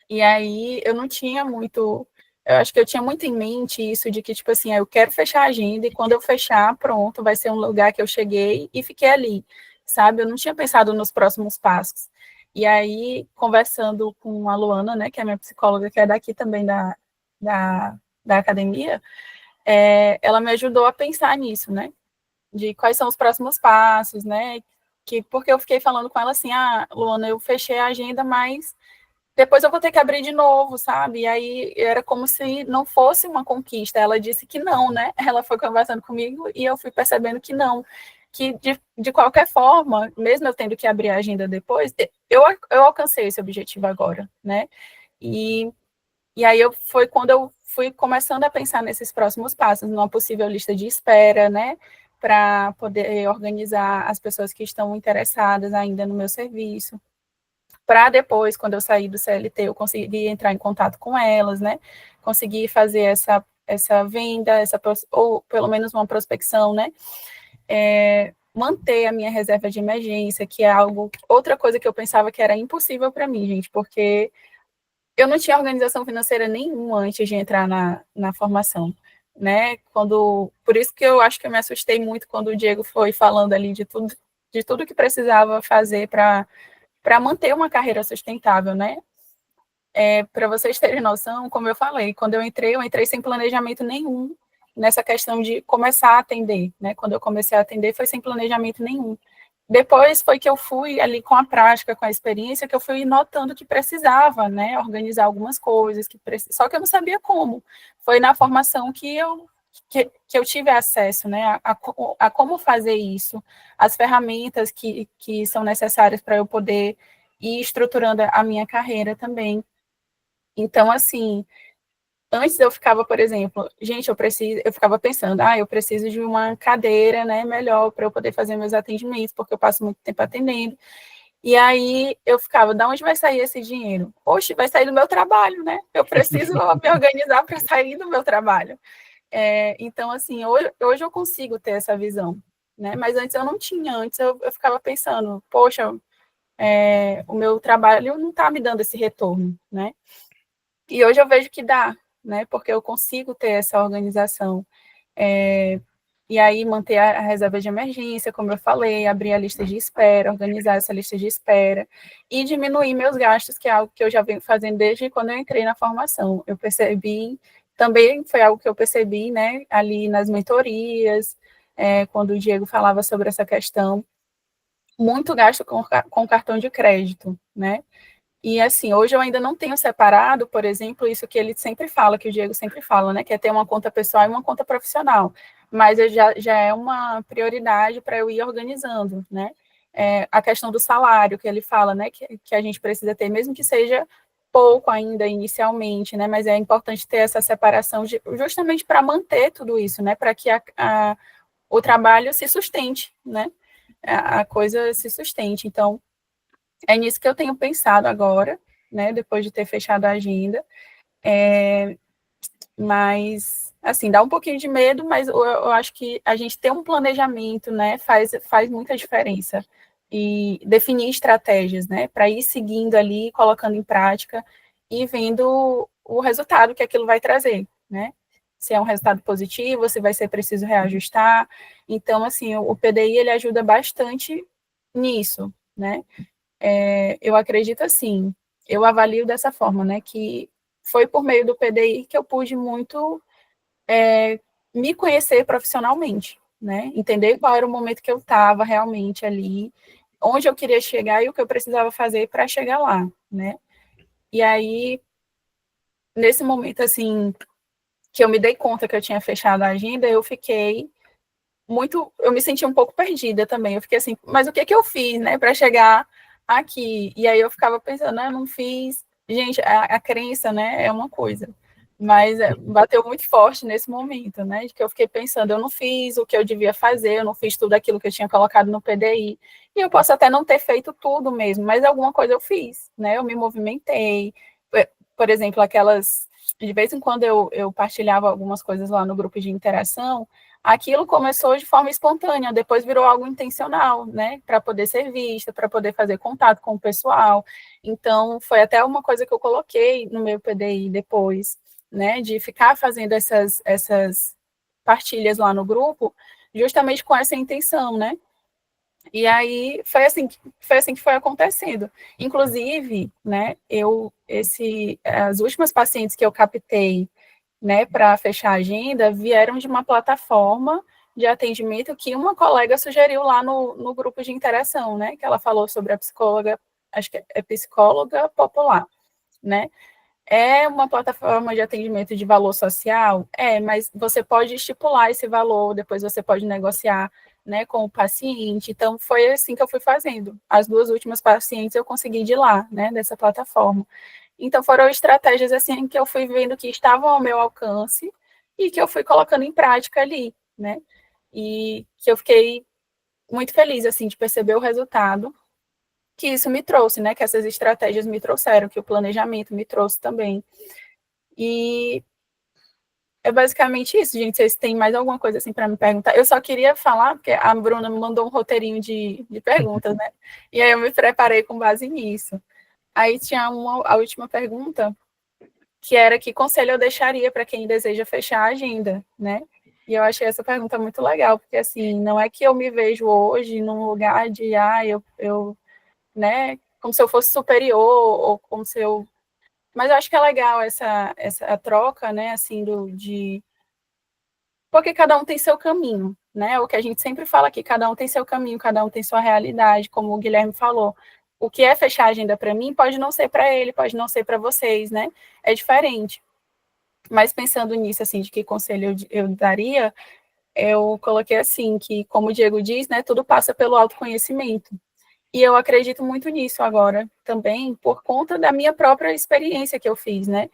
E aí, eu não tinha muito... Eu acho que eu tinha muito em mente isso de que, tipo assim, eu quero fechar a agenda e quando eu fechar, pronto, vai ser um lugar que eu cheguei e fiquei ali, sabe? Eu não tinha pensado nos próximos passos. E aí, conversando com a Luana, né, que é a minha psicóloga, que é daqui também da academia, ela me ajudou a pensar nisso, né? De quais são os próximos passos, né? Porque eu fiquei falando com ela assim, Luana, eu fechei a agenda, mas depois eu vou ter que abrir de novo, sabe? E aí era como se não fosse uma conquista. Ela disse que não, né? Ela foi conversando comigo e eu fui percebendo que não. Que de qualquer forma, mesmo eu tendo que abrir a agenda depois, eu alcancei esse objetivo agora, né? E aí foi quando eu fui começando a pensar nesses próximos passos, numa possível lista de espera, né? Para poder organizar as pessoas que estão interessadas ainda no meu serviço para depois, quando eu sair do CLT, eu conseguir entrar em contato com elas, né? Conseguir fazer essa venda, ou pelo menos uma prospecção, né? Manter a minha reserva de emergência, que é outra coisa que eu pensava que era impossível para mim, gente, porque eu não tinha organização financeira nenhuma antes de entrar na formação, né? Por isso que eu acho que eu me assustei muito quando o Diego foi falando ali de tudo que precisava fazer para manter uma carreira sustentável, né? Para vocês terem noção, como eu falei, quando eu entrei sem planejamento nenhum nessa questão de começar a atender, né? Quando eu comecei a atender, foi sem planejamento nenhum. Depois foi que eu fui ali com a prática, com a experiência, que eu fui notando que precisava, né, organizar algumas coisas, só que eu não sabia como. Foi na formação que eu tive acesso, né, a como fazer isso, as ferramentas que são necessárias para eu poder ir estruturando a minha carreira também. Então, assim, antes eu ficava, por exemplo, gente, eu ficava pensando, eu preciso de uma cadeira, né, melhor para eu poder fazer meus atendimentos, porque eu passo muito tempo atendendo. E aí eu ficava, de onde vai sair esse dinheiro? Poxa, vai sair do meu trabalho, né? Eu preciso me organizar para sair do meu trabalho. Então, assim, hoje eu consigo ter essa visão, né? Mas antes eu não tinha, antes eu ficava pensando, poxa, o meu trabalho não está me dando esse retorno, né? E hoje eu vejo que dá, né? Porque eu consigo ter essa organização. E aí manter a reserva de emergência, como eu falei, abrir a lista de espera, organizar essa lista de espera e diminuir meus gastos, que é algo que eu já venho fazendo desde quando eu entrei na formação. Eu percebi, também foi algo que eu percebi, né, ali nas mentorias, quando o Diego falava sobre essa questão, muito gasto com cartão de crédito, né? E, assim, hoje eu ainda não tenho separado, por exemplo, isso que ele sempre fala, que o Diego sempre fala, né, que é ter uma conta pessoal e uma conta profissional. Mas já é uma prioridade para eu ir organizando, né? A questão do salário, que ele fala, né, que a gente precisa ter, mesmo que seja pouco ainda inicialmente, né, mas é importante ter essa separação justamente para manter tudo isso, né, para que o trabalho se sustente, né, a coisa se sustente. Então, é nisso que eu tenho pensado agora, né, depois de ter fechado a agenda. Mas, assim, dá um pouquinho de medo, mas eu acho que a gente ter um planejamento, né, faz muita diferença. E definir estratégias, né, para ir seguindo ali, colocando em prática e vendo o resultado que aquilo vai trazer, né? Se é um resultado positivo, se vai ser preciso reajustar. Então, assim, o PDI, ele ajuda bastante nisso, né? Eu acredito assim, eu avalio dessa forma, né, que foi por meio do PDI que eu pude muito me conhecer profissionalmente, né, entender qual era o momento que eu estava realmente ali, onde eu queria chegar e o que eu precisava fazer para chegar lá, né. E aí, nesse momento, assim, que eu me dei conta que eu tinha fechado a agenda, eu me senti um pouco perdida também. Eu fiquei assim, mas o que eu fiz, né, para chegar aqui? E aí eu ficava pensando, eu não fiz. Gente, a crença, né, é uma coisa, mas bateu muito forte nesse momento, né, de que eu fiquei pensando, eu não fiz o que eu devia fazer, eu não fiz tudo aquilo que eu tinha colocado no PDI. E eu posso até não ter feito tudo mesmo, mas alguma coisa eu fiz, né, eu me movimentei. Por exemplo, de vez em quando eu partilhava algumas coisas lá no grupo de interação, aquilo começou de forma espontânea, depois virou algo intencional, né, para poder ser vista, para poder fazer contato com o pessoal. Então, foi até uma coisa que eu coloquei no meu PDI depois, né, de ficar fazendo essas partilhas lá no grupo, justamente com essa intenção, né. E aí foi assim que foi acontecendo. Inclusive, né, as últimas pacientes que eu captei, né, para fechar a agenda, vieram de uma plataforma de atendimento que uma colega sugeriu lá no grupo de interação, né, que ela falou sobre a psicóloga, acho que é psicóloga popular, né. É uma plataforma de atendimento de valor social? Mas você pode estipular esse valor, depois você pode negociar, né, com o paciente. Então, foi assim que eu fui fazendo. As 2 últimas pacientes eu consegui de lá, né, dessa plataforma. Então, foram estratégias assim que eu fui vendo que estavam ao meu alcance e que eu fui colocando em prática ali, né? E que eu fiquei muito feliz, assim, de perceber o resultado que isso me trouxe, né? Que essas estratégias me trouxeram, que o planejamento me trouxe também. E é basicamente isso, gente. Vocês têm mais alguma coisa assim para me perguntar? Eu só queria falar, porque a Bruna me mandou um roteirinho de perguntas, né? E aí eu me preparei com base nisso. Aí tinha a última pergunta, que era que conselho eu deixaria para quem deseja fechar a agenda, né? E eu achei essa pergunta muito legal, porque assim, não é que eu me vejo hoje num lugar de, eu né, como se eu fosse superior, ou como se eu Mas eu acho que é legal essa troca, né, assim, porque cada um tem seu caminho, né? O que a gente sempre fala aqui, cada um tem seu caminho, cada um tem sua realidade, como o Guilherme falou. O que é fechar a agenda para mim pode não ser para ele, pode não ser para vocês, né? É diferente. Mas pensando nisso, assim, de que conselho eu daria, eu coloquei assim, que, como o Diego diz, né, tudo passa pelo autoconhecimento. E eu acredito muito nisso agora, também, por conta da minha própria experiência que eu fiz, né?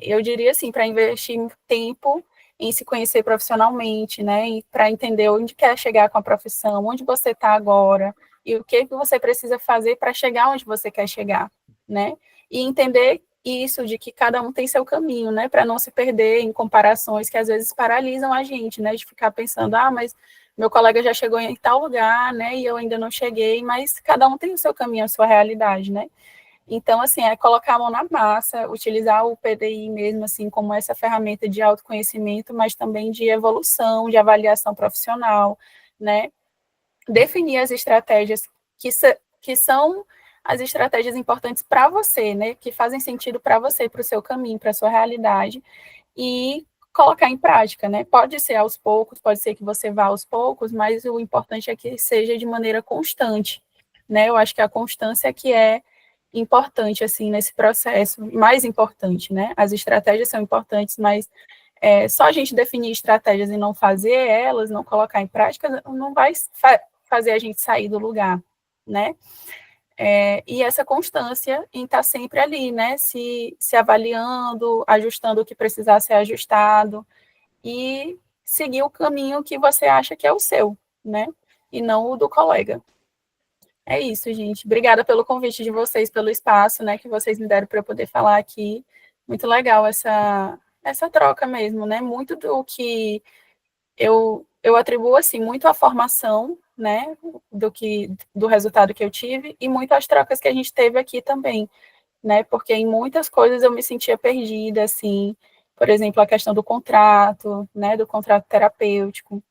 Eu diria assim, para investir tempo em se conhecer profissionalmente, né? Para entender onde quer chegar com a profissão, onde você está agora, e o que você precisa fazer para chegar onde você quer chegar, né? E entender isso, de que cada um tem seu caminho, né? Para não se perder em comparações que às vezes paralisam a gente, né? De ficar pensando, mas meu colega já chegou em tal lugar, né? E eu ainda não cheguei, mas cada um tem o seu caminho, a sua realidade, né? Então, assim, é colocar a mão na massa, utilizar o PDI mesmo, assim, como essa ferramenta de autoconhecimento, mas também de evolução, de avaliação profissional, né? Definir as estratégias que são as estratégias importantes para você, né? Que fazem sentido para você, para o seu caminho, para a sua realidade, e colocar em prática, né? Pode ser aos poucos, pode ser que você vá aos poucos, mas o importante é que seja de maneira constante, né? Eu acho que a constância que é importante, assim, nesse processo, mais importante, né? As estratégias são importantes, mas só a gente definir estratégias e não fazer elas, não colocar em prática, não vai fazer a gente sair do lugar, né? E essa constância em estar sempre ali, né? Se avaliando, ajustando o que precisar ser ajustado e seguir o caminho que você acha que é o seu, né? E não o do colega. É isso, gente. Obrigada pelo convite de vocês, pelo espaço, né, que vocês me deram para eu poder falar aqui. Muito legal essa troca mesmo, né? Muito do que eu atribuo assim muito à formação, né, do resultado que eu tive e muito às trocas que a gente teve aqui também, né? Porque em muitas coisas eu me sentia perdida, assim, por exemplo, a questão do contrato, né, do contrato terapêutico,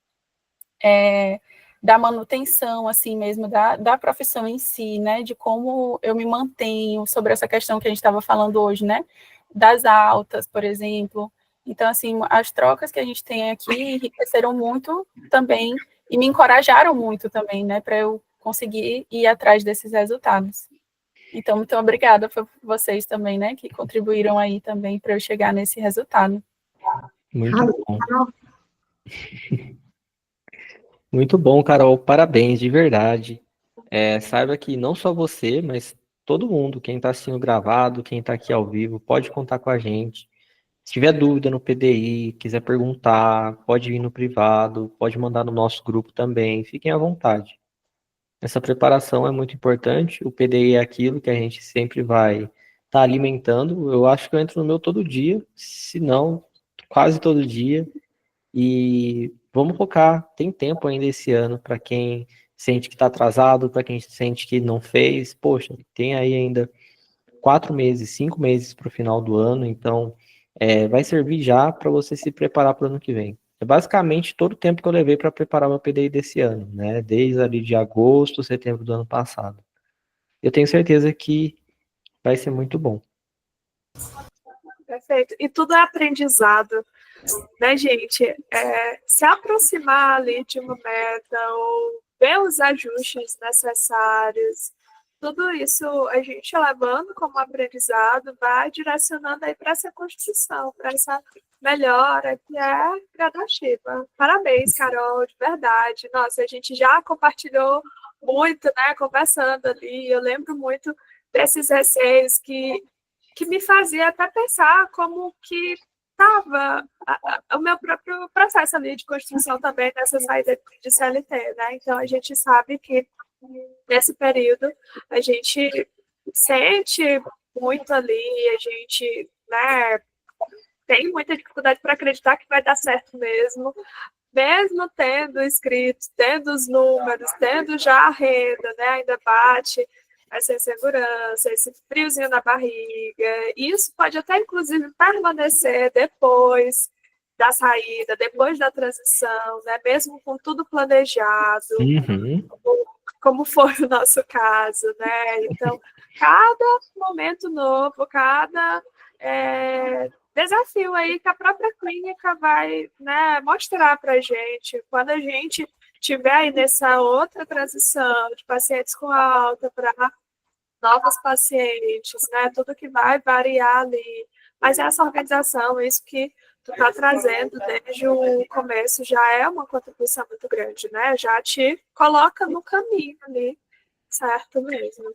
da manutenção, assim mesmo, da profissão em si, né, de como eu me mantenho, sobre essa questão que a gente estava falando hoje, né, das altas, por exemplo. Então, assim, as trocas que a gente tem aqui enriqueceram muito também e me encorajaram muito também, né, para eu conseguir ir atrás desses resultados. Então, muito obrigada por vocês também, né, que contribuíram aí também para eu chegar nesse resultado. Muito bom. Muito bom, Carol. Parabéns, de verdade. Saiba que não só você, mas todo mundo, quem está assistindo gravado, quem está aqui ao vivo, pode contar com a gente. Se tiver dúvida no PDI, quiser perguntar, pode vir no privado, pode mandar no nosso grupo também. Fiquem à vontade. Essa preparação é muito importante. O PDI é aquilo que a gente sempre vai estar alimentando. Eu acho que eu entro no meu todo dia, se não, quase todo dia. E vamos focar. Tem tempo ainda esse ano para quem sente que está atrasado, para quem sente que não fez. Poxa, tem aí ainda 4 meses, 5 meses para o final do ano. Então, vai servir já para você se preparar para o ano que vem. É basicamente todo o tempo que eu levei para preparar meu PDI desse ano, né? Desde ali de agosto, setembro do ano passado. Eu tenho certeza que vai ser muito bom. Perfeito. E tudo é aprendizado, né, gente? Se aproximar ali de uma meta ou ver os ajustes necessários, tudo isso a gente levando como aprendizado vai direcionando aí para essa construção, para essa melhora que é gradativa. Parabéns, Carol, de verdade. Nossa, a gente já compartilhou muito, né, conversando ali. Eu lembro muito desses receios que me fazia até pensar como que estava o meu próprio processo ali de construção também dessa saída de CLT, né? Então, a gente sabe que nesse período a gente sente muito ali, a gente, né, tem muita dificuldade para acreditar que vai dar certo mesmo tendo escrito, tendo os números, tendo já a renda, né, ainda bate essa insegurança, esse friozinho na barriga. Isso pode até, inclusive, permanecer depois da saída, depois da transição, né? Mesmo com tudo planejado, Uhum. como foi o nosso caso, né? Então, cada momento novo, cada desafio aí que a própria clínica vai, né, mostrar para a gente. Quando a gente tiver aí nessa outra transição de pacientes com alta para novos pacientes, né? Tudo que vai variar ali. Mas essa organização, isso que tu está trazendo desde o começo, já é uma contribuição muito grande, né? Já te coloca no caminho ali, certo mesmo.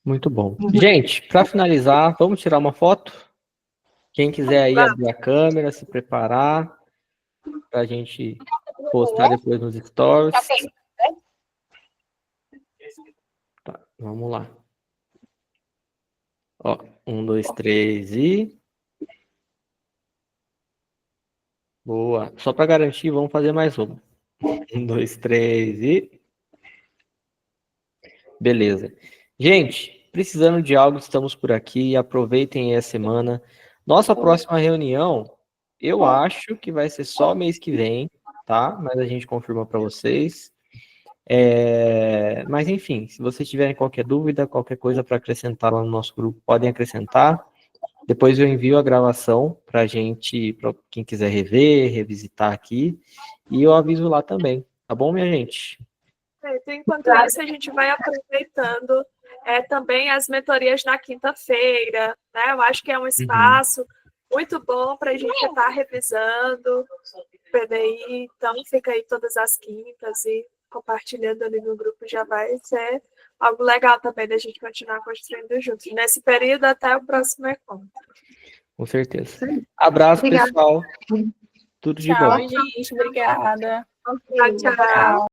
Muito bom. Gente, para finalizar, vamos tirar uma foto? Quem quiser aí abrir a câmera, se preparar, para a gente postar depois nos stories. Tá, vamos lá. Ó, 1, 2, 3 e... Boa. Só para garantir, vamos fazer mais uma. 1, 2, 3 e... Beleza. Gente, precisando de algo, estamos por aqui. Aproveitem essa semana. Nossa próxima reunião, eu acho que vai ser só mês que vem, tá? Mas a gente confirma para vocês. Mas enfim, se vocês tiverem qualquer dúvida, qualquer coisa para acrescentar lá no nosso grupo, podem acrescentar. Depois eu envio a gravação para gente, para quem quiser rever, revisitar aqui, e eu aviso lá também, tá bom, minha gente? Enquanto isso, a gente vai aproveitando também as mentorias na quinta-feira, né? Eu acho que é um espaço muito bom para a gente estar revisando o PDI, então fica aí todas as quintas e compartilhando ali no grupo já vai ser algo legal também da gente continuar construindo juntos. Nesse período, até o próximo encontro. Com certeza. Abraço, pessoal. Tudo de bom. Tchau, gente. Obrigada. Tchau, tchau.